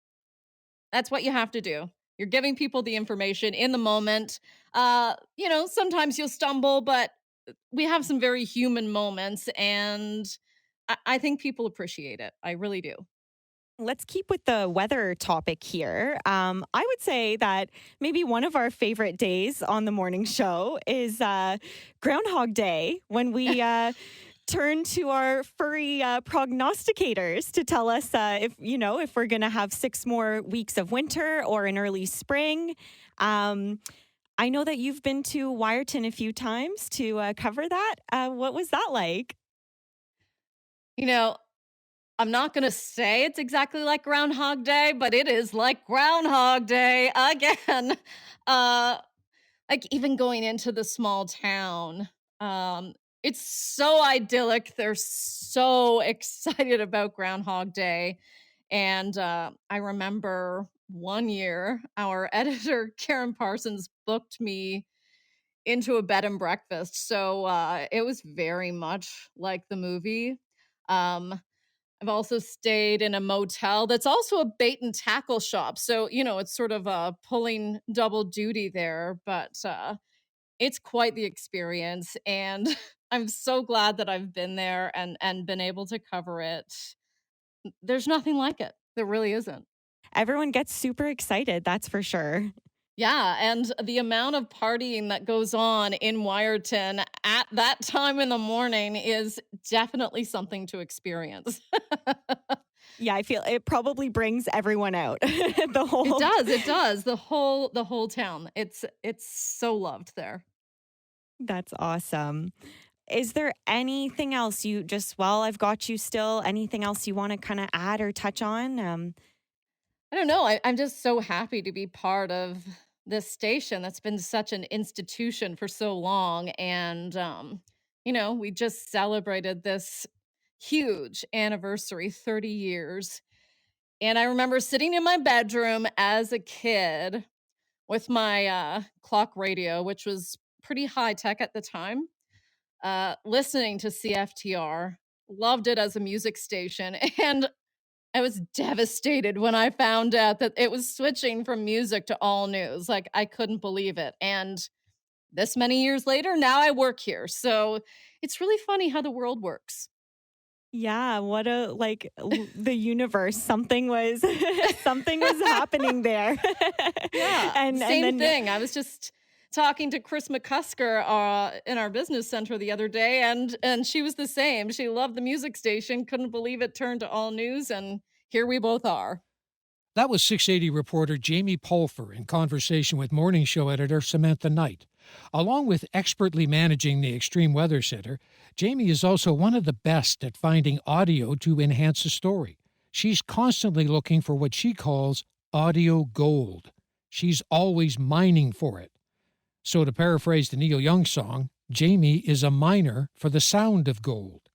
That's what you have to do. You're giving people the information in the moment. Sometimes you'll stumble, but we have some very human moments, and I think people appreciate it. I really do. Let's keep with the weather topic here. I would say that maybe one of our favorite days on the morning show is Groundhog Day, when we turn to our furry prognosticators to tell us if we're going to have 6 more weeks of winter or an early spring. I know that you've been to Wyerton a few times to cover that. What was that like? You know, I'm not going to say it's exactly like Groundhog Day, but it is like Groundhog Day again. Like even going into the small town, it's so idyllic. They're so excited about Groundhog Day. And I remember one year, our editor, Karen Parsons, booked me into a bed and breakfast. So it was very much like the movie. I've also stayed in a motel that's also a bait and tackle shop. So, it's sort of pulling double duty there, but it's quite the experience. And I'm so glad that I've been there and been able to cover it. There's nothing like it. There really isn't. Everyone gets super excited, that's for sure. Yeah, and the amount of partying that goes on in Wyerton at that time in the morning is definitely something to experience. Yeah, I feel it probably brings everyone out. It does. The whole town. It's so loved there. That's awesome. Is there anything else while I've got you still, anything else you want to kind of add or touch on? I don't know. I'm just so happy to be part of this station that's been such an institution for so long. And, we just celebrated this huge anniversary, 30 years. And I remember sitting in my bedroom as a kid with my clock radio, which was pretty high tech at the time, listening to CFTR. Loved it as a music station. And I was devastated when I found out that it was switching from music to all news. Like, I couldn't believe it. And this many years later, now I work here. So it's really funny how the world works. Yeah, what the universe. Something was happening there. Yeah, and same thing. I was just talking to Chris McCusker in our business center the other day, and she was the same. She loved the music station, couldn't believe it turned to all news, and here we both are. That was 680 reporter Jamie Pulfer in conversation with Morning Show editor Samantha Knight. Along with expertly managing the Extreme Weather Center, Jamie is also one of the best at finding audio to enhance a story. She's constantly looking for what she calls audio gold. She's always mining for it. So to paraphrase the Neil Young song, Jamie is a miner for the sound of gold.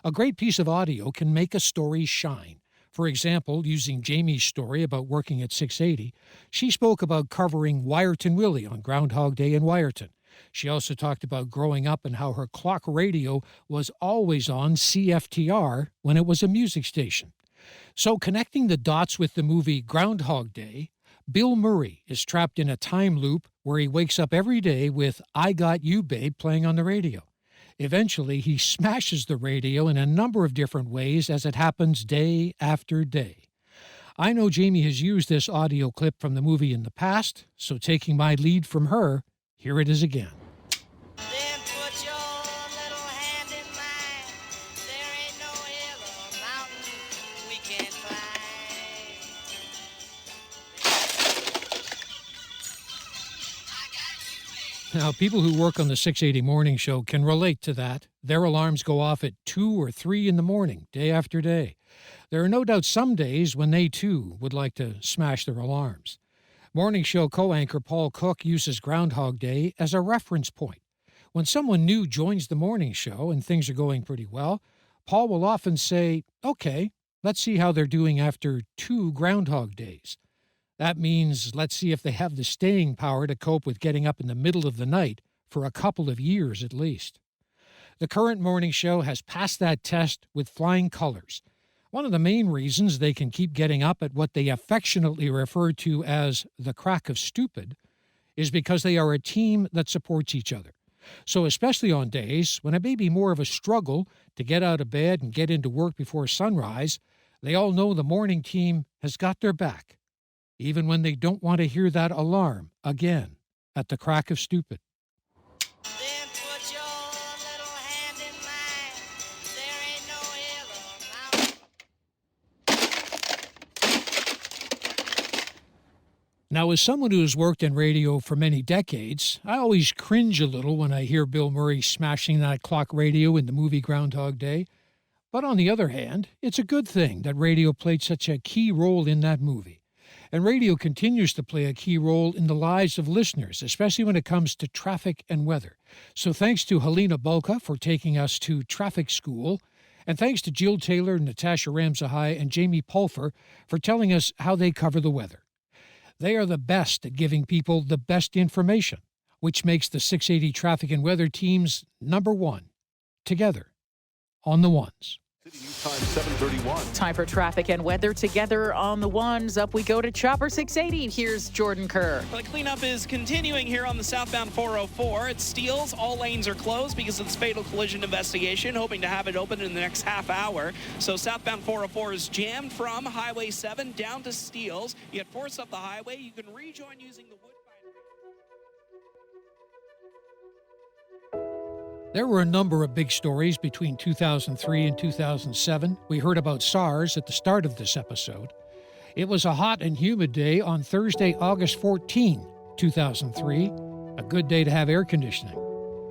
A great piece of audio can make a story shine. For example, using Jamie's story about working at 680, she spoke about covering Wyerton Willie on Groundhog Day in Wyerton. She also talked about growing up and how her clock radio was always on CFTR when it was a music station. So connecting the dots with the movie Groundhog Day, Bill Murray is trapped in a time loop where he wakes up every day with I Got You, Babe playing on the radio. Eventually, he smashes the radio in a number of different ways as it happens day after day. I know Jamie has used this audio clip from the movie in the past, so taking my lead from her, here it is again. Then put your little hand in mine. There ain't no hill or mountain we can't climb. Now, people who work on the 680 Morning Show can relate to that. Their alarms go off at 2 or 3 in the morning, day after day. There are no doubt some days when they, too, would like to smash their alarms. Morning Show co-anchor Paul Cook uses Groundhog Day as a reference point. When someone new joins the morning show and things are going pretty well, Paul will often say, okay, let's see how they're doing after 2 Groundhog Days. That means let's see if they have the staying power to cope with getting up in the middle of the night for a couple of years at least. The current morning show has passed that test with flying colors. One of the main reasons they can keep getting up at what they affectionately refer to as the crack of stupid is because they are a team that supports each other. So especially on days when it may be more of a struggle to get out of bed and get into work before sunrise, they all know the morning team has got their back, even when they don't want to hear that alarm again at the crack of stupid. Then put your little hand in mine. There ain't no hill or mountain. Now, as someone who has worked in radio for many decades, I always cringe a little when I hear Bill Murray smashing that clock radio in the movie Groundhog Day. But on the other hand, it's a good thing that radio played such a key role in that movie. And radio continues to play a key role in the lives of listeners, especially when it comes to traffic and weather. So thanks to Helena Bulka for taking us to traffic school, and thanks to Jill Taylor, Natasha Ramsahai, and Jamie Pulfer for telling us how they cover the weather. They are the best at giving people the best information, which makes the 680 traffic and weather teams number one, together, on the ones. Time 7:31. Time for traffic and weather together on the ones. Up we go to Chopper 680. Here's Jordan Kerr. The cleanup is continuing here on the southbound 404. At Steeles, all lanes are closed because of this fatal collision investigation, hoping to have it open in the next half hour. So southbound 404 is jammed from Highway 7 down to Steeles. You get forced up the highway. You can rejoin using the Woodbine. There were a number of big stories between 2003 and 2007. We heard about SARS at the start of this episode. It was a hot and humid day on Thursday, August 14, 2003, a good day to have air conditioning.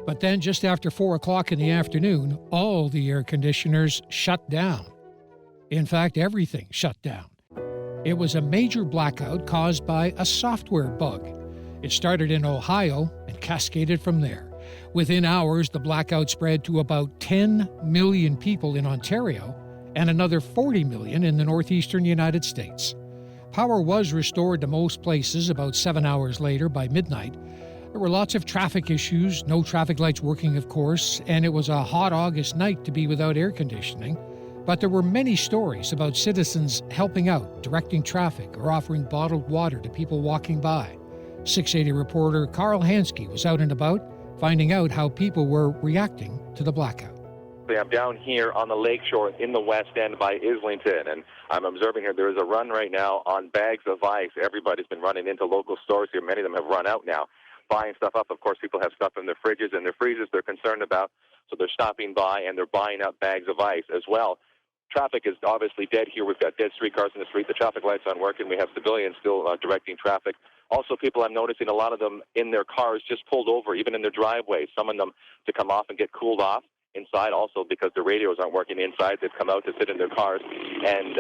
But then just after 4 o'clock in the afternoon, all the air conditioners shut down. In fact, everything shut down. It was a major blackout caused by a software bug. It started in Ohio and cascaded from there. Within hours, the blackout spread to about 10 million people in Ontario and another 40 million in the northeastern United States. Power was restored to most places about 7 hours later by midnight. There were lots of traffic issues, no traffic lights working, of course, and it was a hot August night to be without air conditioning. But there were many stories about citizens helping out, directing traffic, or offering bottled water to people walking by. 680 reporter Carl Hansky was out and about, finding out how people were reacting to the blackout. I'm down here on the lakeshore in the west end by Islington, and I'm observing here there is a run right now on bags of ice. Everybody's been running into local stores here. Many of them have run out now, buying stuff up. Of course, people have stuff in their fridges and their freezers they're concerned about, so they're stopping by and they're buying up bags of ice as well. Traffic is obviously dead here. We've got dead streetcars in the street. The traffic lights aren't working. We have civilians still directing traffic. Also, people, I'm noticing a lot of them in their cars just pulled over, even in their driveways. Some of them to come off and get cooled off inside, also because the radios aren't working inside. They've come out to sit in their cars and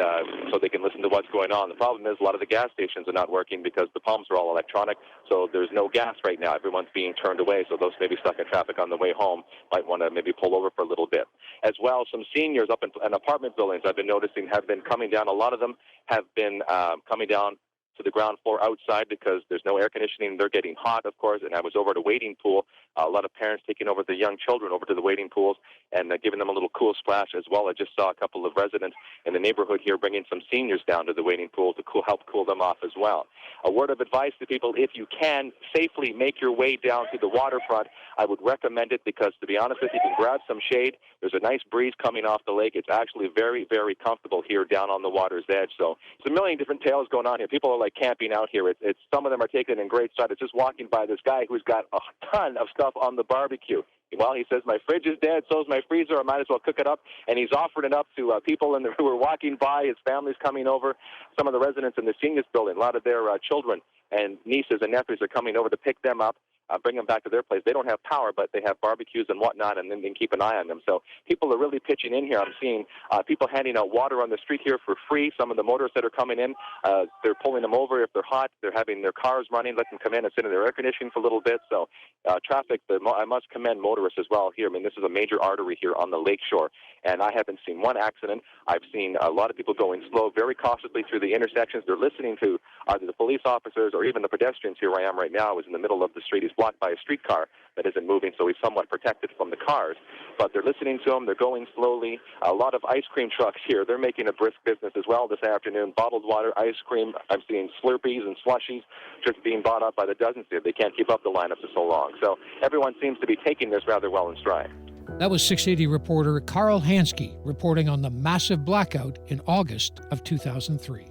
so they can listen to what's going on. The problem is a lot of the gas stations are not working because the pumps are all electronic, so there's no gas right now. Everyone's being turned away, so those maybe stuck in traffic on the way home might want to maybe pull over for a little bit. As well, some seniors up in apartment buildings I've been noticing have been coming down. A lot of them have been coming down to the ground floor outside because there's no air conditioning. They're getting hot, of course, and I was over at a wading pool. A lot of parents taking over the young children over to the wading pools and giving them a little cool splash as well. I just saw a couple of residents in the neighborhood here bringing some seniors down to the wading pool to help cool them off as well. A word of advice to people, if you can safely make your way down to the waterfront, I would recommend it because, to be honest with you, you can grab some shade. There's a nice breeze coming off the lake. It's actually very, very comfortable here down on the water's edge. So there's a million different tales going on here. People are like camping out here. It's some of them are taking it in great stride. It's just walking by this guy who's got a ton of stuff on the barbecue. Well, he says, my fridge is dead, so's my freezer. I might as well cook it up. And he's offering it up to people who are walking by. His family's coming over. Some of the residents in the seniors building, a lot of their children and nieces and nephews are coming over to pick them up, bring them back to their place. They don't have power, but they have barbecues and whatnot, and then they can keep an eye on them. So people are really pitching in here. I'm seeing people handing out water on the street here for free. Some of the motorists that are coming in, they're pulling them over if they're hot. They're having their cars running, let them come in and sit in their air conditioning for a little bit. So traffic, I must commend motorists as well here. I mean, this is a major artery here on the lakeshore, and I haven't seen one accident. I've seen a lot of people going slow, very cautiously through the intersections. They're listening to either the police officers or even the pedestrians. Here I am right now. I was in the middle of the street. He's blocked by a streetcar that isn't moving, so he's somewhat protected from the cars. But they're listening to him. They're going slowly. A lot of ice cream trucks here. They're making a brisk business as well this afternoon. Bottled water, ice cream. I'm seeing Slurpees and slushies just being bought up by the dozens here. They can't keep up the lineups for so long. So everyone seems to be taking this rather well in stride. That was 680 reporter Carl Hansky reporting on the massive blackout in August of 2003.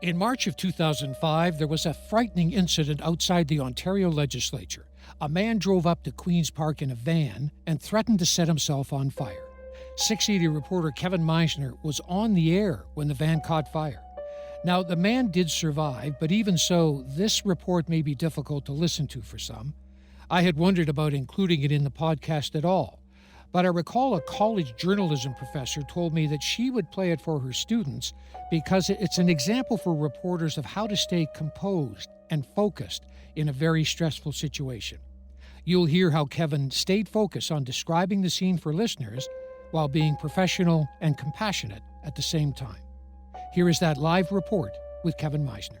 In March of 2005, there was a frightening incident outside the Ontario legislature. A man drove up to Queen's Park in a van and threatened to set himself on fire. 680 reporter Kevin Meisner was on the air when the van caught fire. Now, the man did survive, but even so, this report may be difficult to listen to for some. I had wondered about including it in the podcast at all, but I recall a college journalism professor told me that she would play it for her students because it's an example for reporters of how to stay composed and focused in a very stressful situation. You'll hear how Kevin stayed focused on describing the scene for listeners while being professional and compassionate at the same time. Here is that live report with Kevin Meisner.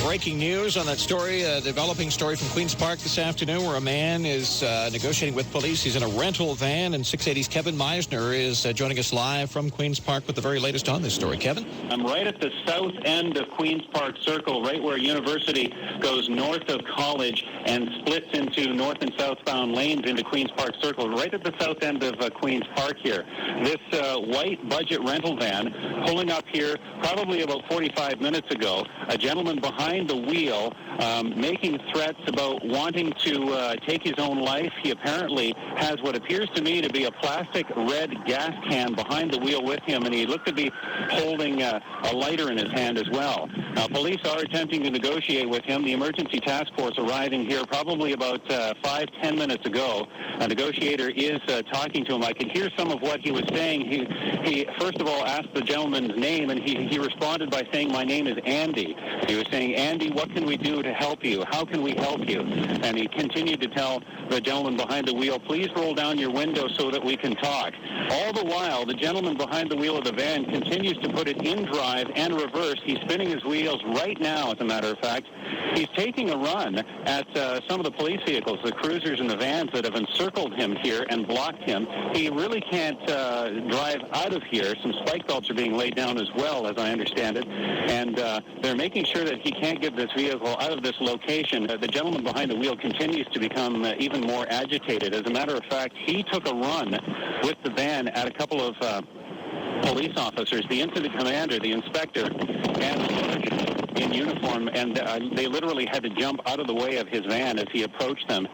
Breaking news on that story, a developing story from Queen's Park this afternoon where a man is negotiating with police. He's in a rental van, and 680's Kevin Meisner is joining us live from Queen's Park with the very latest on this story. Kevin? I'm right at the south end of Queen's Park Circle, right where University goes north of College and splits into north and southbound lanes into Queen's Park Circle, right at the south end of Queen's Park here. This white budget rental van pulling up here probably about 45 minutes ago. A gentleman behind the wheel making threats about wanting to take his own life. He apparently has what appears to me to be a plastic red gas can behind the wheel with him, and he looked to be holding a lighter in his hand as well. Now, police are attempting to negotiate with him. The emergency task force arriving here probably about 5-10 minutes ago. A negotiator is talking to him. I could hear some of what he was saying. He first of all asked the gentleman's name, and he responded by saying, "My name is Andy." He was saying, "Andy, what can we do to help you? How can we help you?" And he continued to tell the gentleman behind the wheel, "Please roll down your window so that we can talk." All the while, the gentleman behind the wheel of the van continues to put it in drive and reverse. He's spinning his wheels right now, as a matter of fact. He's taking a run at some of the police vehicles, the cruisers and the vans that have encircled him here and blocked him. He really can't drive out of here. Some spike belts are being laid down as well, as I understand it. And they're making sure that he can't get this vehicle out of this location. The gentleman behind the wheel continues to become even more agitated. As a matter of fact, he took a run with the van at a couple of police officers, the incident commander, the inspector, and the sergeant in uniform, and they literally had to jump out of the way of his van as he approached them.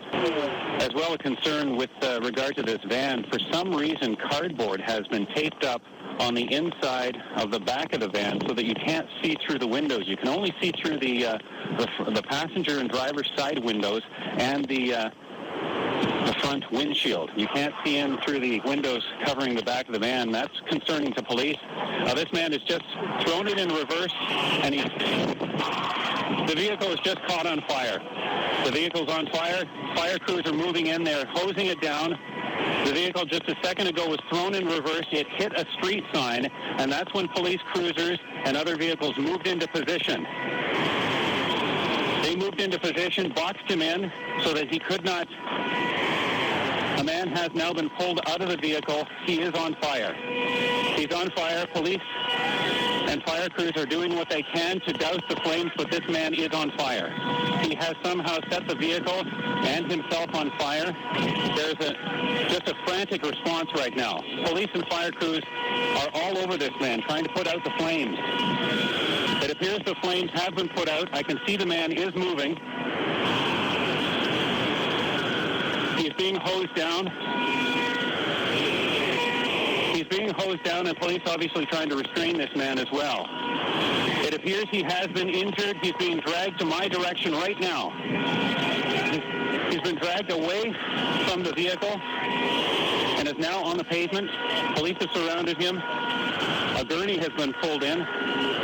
As well, a concern with regard to this van, for some reason cardboard has been taped up on the inside of the back of the van so that you can't see through the windows. You can only see through the passenger and driver's side windows and the front windshield. You can't see in through the windows covering the back of the van. That's concerning to police. This man has just thrown it in reverse, and the vehicle is just caught on fire. The vehicle's on fire. Fire crews are moving in there, hosing it down. The vehicle just a second ago was thrown in reverse. It hit a street sign, and that's when police cruisers and other vehicles moved into position. They moved into position, boxed him in so that he could not. A man has now been pulled out of the vehicle. He is on fire. He's on fire. Police and fire crews are doing what they can to douse the flames, but this man is on fire. He has somehow set the vehicle and himself on fire. There's just a frantic response right now. Police and fire crews are all over this man, trying to put out the flames. It appears the flames have been put out. I can see the man is moving. He's being hosed down. He's being hosed down, and police obviously trying to restrain this man as well. It appears he has been injured. He's being dragged to my direction right now. He's been dragged away from the vehicle and is now on the pavement. Police have surrounded him. A gurney has been pulled in.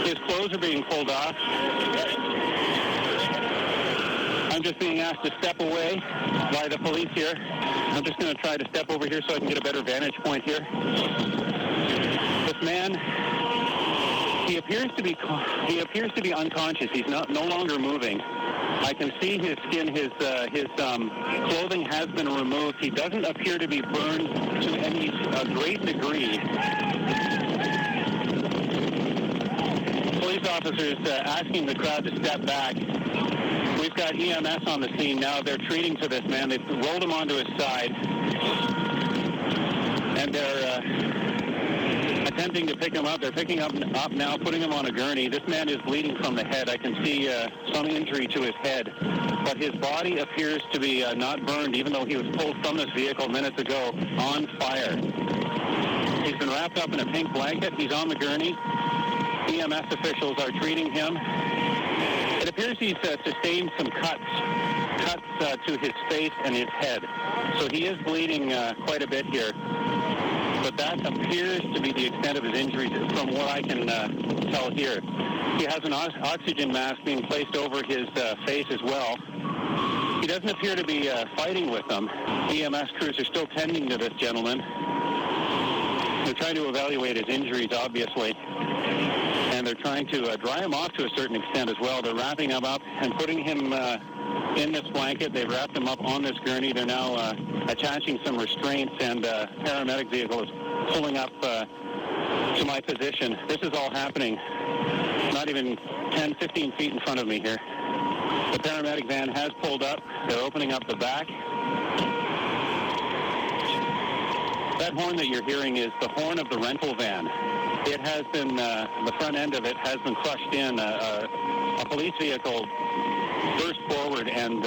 His clothes are being pulled off. I'm just being asked to step away by the police here. I'm just going to try to step over here so I can get a better vantage point here. This man He appears to be unconscious. He's no longer moving. I can see his skin. His clothing has been removed. He doesn't appear to be burned to any great degree. Police officers asking the crowd to step back. We've got EMS on the scene now. They're treating to this man. They've rolled him onto his side, and they're attempting to pick him up. They're picking him up now, putting him on a gurney. This man is bleeding from the head. I can see some injury to his head, but his body appears to be not burned, even though he was pulled from this vehicle minutes ago on fire. He's been wrapped up in a pink blanket. He's on the gurney. EMS officials are treating him. It appears he's sustained some cuts to his face and his head, so he is bleeding quite a bit here. But that appears to be the extent of his injuries from what I can tell here. He has an oxygen mask being placed over his face as well. He doesn't appear to be fighting with them. EMS crews are still tending to this gentleman. They're trying to evaluate his injuries, obviously. And they're trying to dry him off to a certain extent as well. They're wrapping him up and putting him in this blanket. They've wrapped him up on this gurney. They're now attaching some restraints, and a paramedic vehicle is pulling up to my position. This is all happening not even 10, 15 feet in front of me here. The paramedic van has pulled up. They're opening up the back. That horn that you're hearing is the horn of the rental van. It has been, the front end of it has been crushed in. A police vehicle burst forward and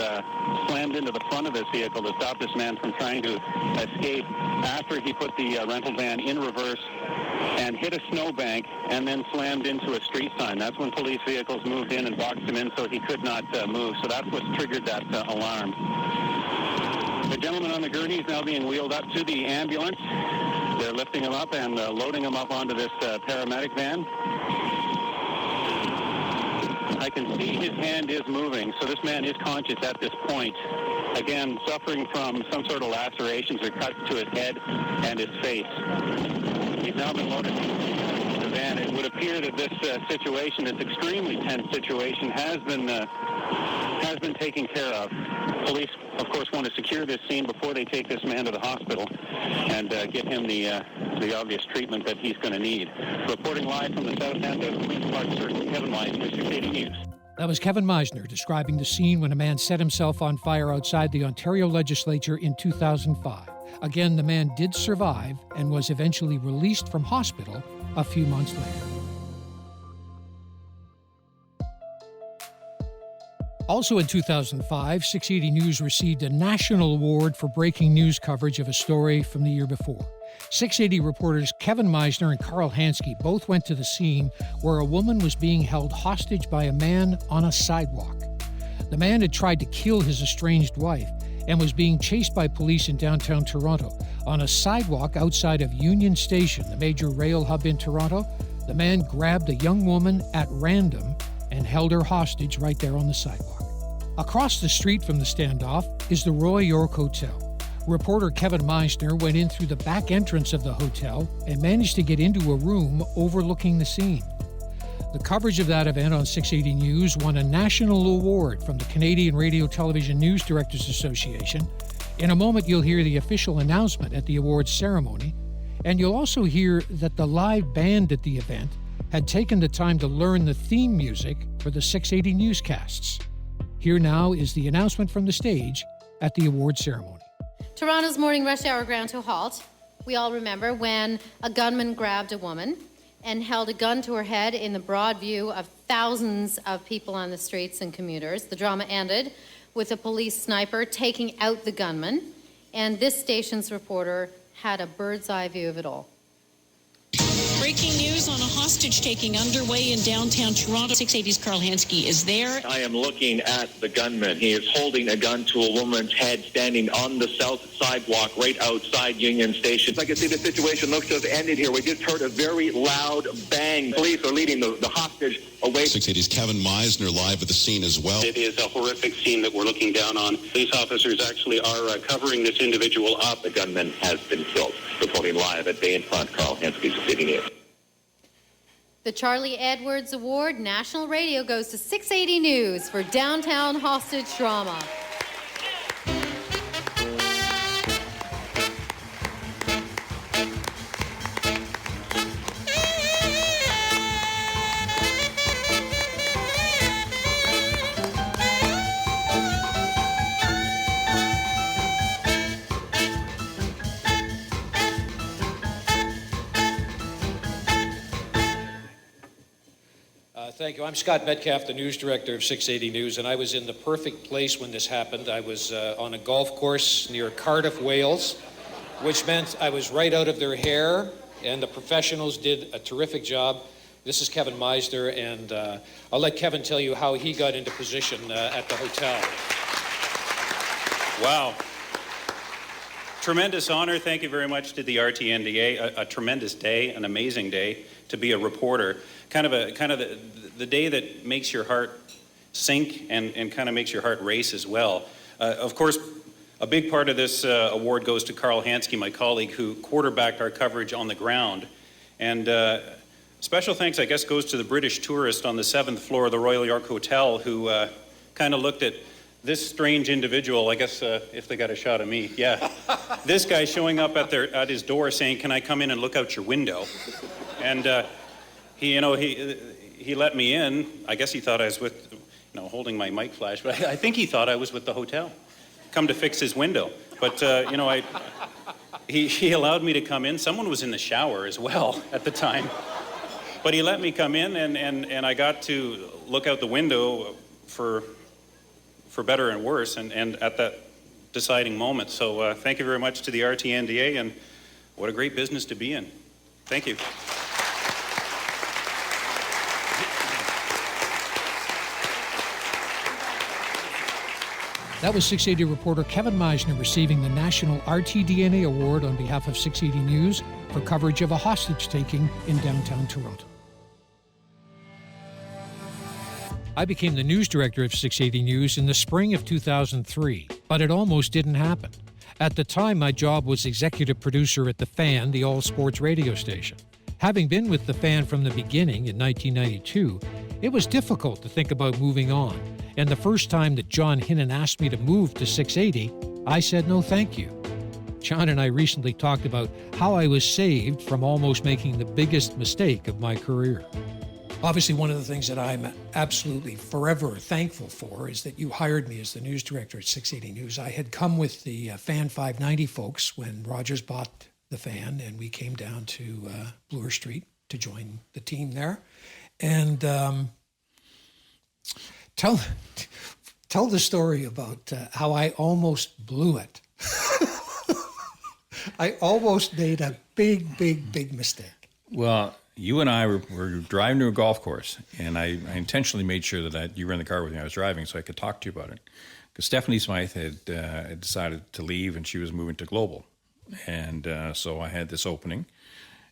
slammed into the front of this vehicle to stop this man from trying to escape after he put the rental van in reverse and hit a snowbank and then slammed into a street sign. That's when police vehicles moved in and boxed him in so he could not move. So that's what triggered that alarm. The gentleman on the gurney is now being wheeled up to the ambulance. They're lifting him up and loading him up onto this paramedic van. I can see his hand is moving, so this man is conscious at this point. Again, suffering from some sort of lacerations or cuts to his head and his face. He's now been loaded into the van. It would appear that this situation, this extremely tense situation, has been taken care of. Police, of course, want to secure this scene before they take this man to the hospital and give him the obvious treatment that he's going to need. Reporting live from the south end of Queen's Park Circle, Kevin Meisner, CityNews. That was Kevin Meisner describing the scene when a man set himself on fire outside the Ontario legislature in 2005. Again, the man did survive and was eventually released from hospital a few months later. Also in 2005, 680 News received a national award for breaking news coverage of a story from the year before. 680 reporters Kevin Meisner and Carl Hansky both went to the scene where a woman was being held hostage by a man on a sidewalk. The man had tried to kill his estranged wife and was being chased by police in downtown Toronto. On a sidewalk outside of Union Station, the major rail hub in Toronto, the man grabbed a young woman at random and held her hostage right there on the sidewalk. Across the street from the standoff is the Roy York Hotel. Reporter Kevin Meisner went in through the back entrance of the hotel and managed to get into a room overlooking the scene. The coverage of that event on 680 News won a national award from the Canadian Radio Television News Directors Association. In a moment, you'll hear the official announcement at the awards ceremony, and you'll also hear that the live band at the event had taken the time to learn the theme music for the 680 newscasts. Here now is the announcement from the stage at the awards ceremony. Toronto's morning rush hour ground to a halt. We all remember when a gunman grabbed a woman and held a gun to her head in the broad view of thousands of people on the streets and commuters. The drama ended with a police sniper taking out the gunman, and this station's reporter had a bird's eye view of it all. Breaking news on a hostage-taking underway in downtown Toronto. 680's Carl Hansky is there. I am looking at the gunman. He is holding a gun to a woman's head standing on the south sidewalk right outside Union Station. I can see the situation looks to have ended here. We just heard a very loud bang. Police are leading the hostage away. 680's Kevin Meisner live at the scene as well. It is a horrific scene that we're looking down on. Police officers actually are covering this individual up. The gunman has been killed. Reporting live at Bay in Front, Carl Hansky, CityNews. The Charlie Edwards Award, National Radio, goes to 680 News for downtown hostage drama. Thank you. I'm Scott Metcalf, the news director of 680 News, and I was in the perfect place when this happened. I was on a golf course near Cardiff, Wales, which meant I was right out of their hair, and the professionals did a terrific job. This is Kevin Meisner, and I'll let Kevin tell you how he got into position at the hotel. Wow. Tremendous honor. Thank you very much to the RTNDA. A tremendous day, an amazing day to be a reporter. Kind of the day that makes your heart sink and kind of makes your heart race as well. Of course, a big part of this award goes to Carl Hansky, my colleague, who quarterbacked our coverage on the ground. And special thanks, I guess, goes to the British tourist on the 7th floor of the Royal York Hotel who kind of looked at this strange individual, I guess if they got a shot of me, yeah. This guy showing up at his door saying, "Can I come in and look out your window?" And he let me in. I guess he thought I was with, holding my mic flash, but I think he thought I was with the hotel. Come to fix his window. But, he allowed me to come in. Someone was in the shower as well at the time. But he let me come in, and I got to look out the window for better and worse, and at that deciding moment. So thank you very much to the RTNDA, and what a great business to be in. Thank you. That was 680 reporter Kevin Meisner receiving the National RTDNA Award on behalf of 680 News for coverage of a hostage-taking in downtown Toronto. I became the news director of 680 News in the spring of 2003, but it almost didn't happen. At the time, my job was executive producer at The Fan, the all-sports radio station. Having been with The Fan from the beginning in 1992, it was difficult to think about moving on. And the first time that John Hinnon asked me to move to 680, I said no thank you. John and I recently talked about how I was saved from almost making the biggest mistake of my career. Obviously, one of the things that I'm absolutely forever thankful for is that you hired me as the news director at 680 News. I had come with the Fan 590 folks when Rogers bought the Fan, and we came down to Bloor Street to join the team there. And tell the story about how I almost blew it. I almost made a big mistake. Well, you and I were driving to a golf course, and I intentionally made sure that you were in the car with me. I was driving so I could talk to you about it. Because Stephanie Smythe had decided to leave, and she was moving to Global. And so I had this opening.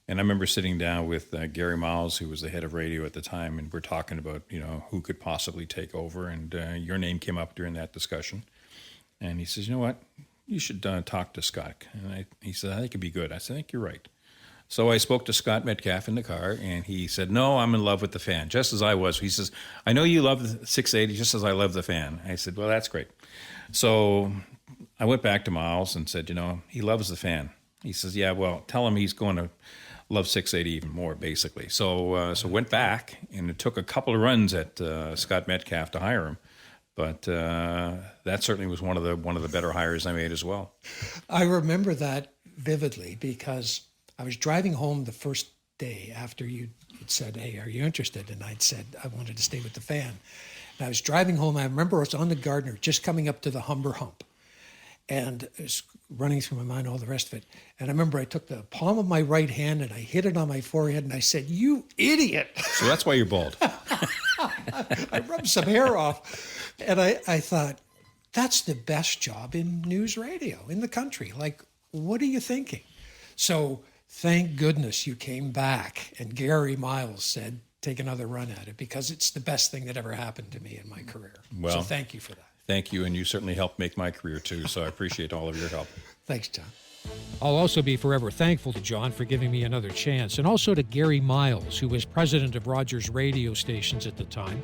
And I remember sitting down with Gary Miles, who was the head of radio at the time, and we're talking about, who could possibly take over. And your name came up during that discussion. And he says, "You know what? You should talk to Scott." And he said, "I think it'd be good." I said, "I think you're right." So I spoke to Scott Metcalf in the car, and he said, "No, I'm in love with the Fan," just as I was. He says, "I know you love the 680 just as I love the Fan." I said, "Well, that's great." So I went back to Miles and said, he loves the Fan. He says, "Yeah, well, tell him he's going to love 680 even more," basically. So went back, and it took a couple of runs at Scott Metcalf to hire him. But that certainly was one of the better hires I made as well. I remember that vividly because I was driving home the first day after you'd said, "Hey, are you interested?" And I'd said I wanted to stay with the Fan. And I was driving home. I remember I was on the Gardner, just coming up to the Humber Hump. And it was running through my mind, all the rest of it. And I remember I took the palm of my right hand and I hit it on my forehead and I said, "You idiot." So that's why you're bald. I rubbed some hair off. And I thought, that's the best job in news radio in the country. Like, what are you thinking? So thank goodness you came back. And Gary Miles said, "Take another run at it," because it's the best thing that ever happened to me in my career. Well, so thank you for that. Thank you, and you certainly helped make my career too, so I appreciate all of your help. Thanks, John. I'll also be forever thankful to John for giving me another chance, and also to Gary Miles, who was president of Rogers radio stations at the time.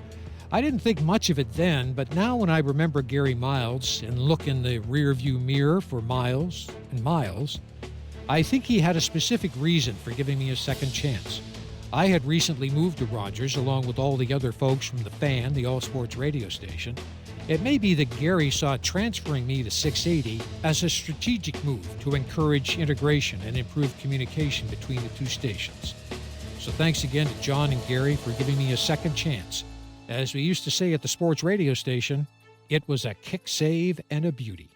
I didn't think much of it then, but now when I remember Gary Miles and look in the rearview mirror for Miles and Miles, I think he had a specific reason for giving me a second chance. I had recently moved to Rogers along with all the other folks from The Fan, the all-sports radio station. It may be that Gary saw transferring me to 680 as a strategic move to encourage integration and improve communication between the two stations. So thanks again to John and Gary for giving me a second chance. As we used to say at the sports radio station, it was a kick save and a beauty.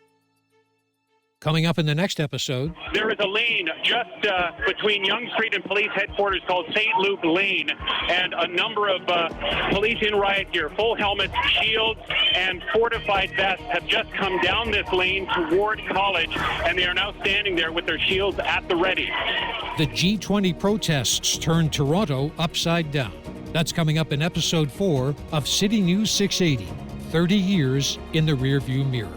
Coming up in the next episode. There is a lane just between Yonge Street and police headquarters called St. Luke Lane, and a number of police in riot gear, full helmets, shields, and fortified vests have just come down this lane toward College, and they are now standing there with their shields at the ready. The G20 protests turned Toronto upside down. That's coming up in episode 4 of City News 680, 30 years in the rearview mirror.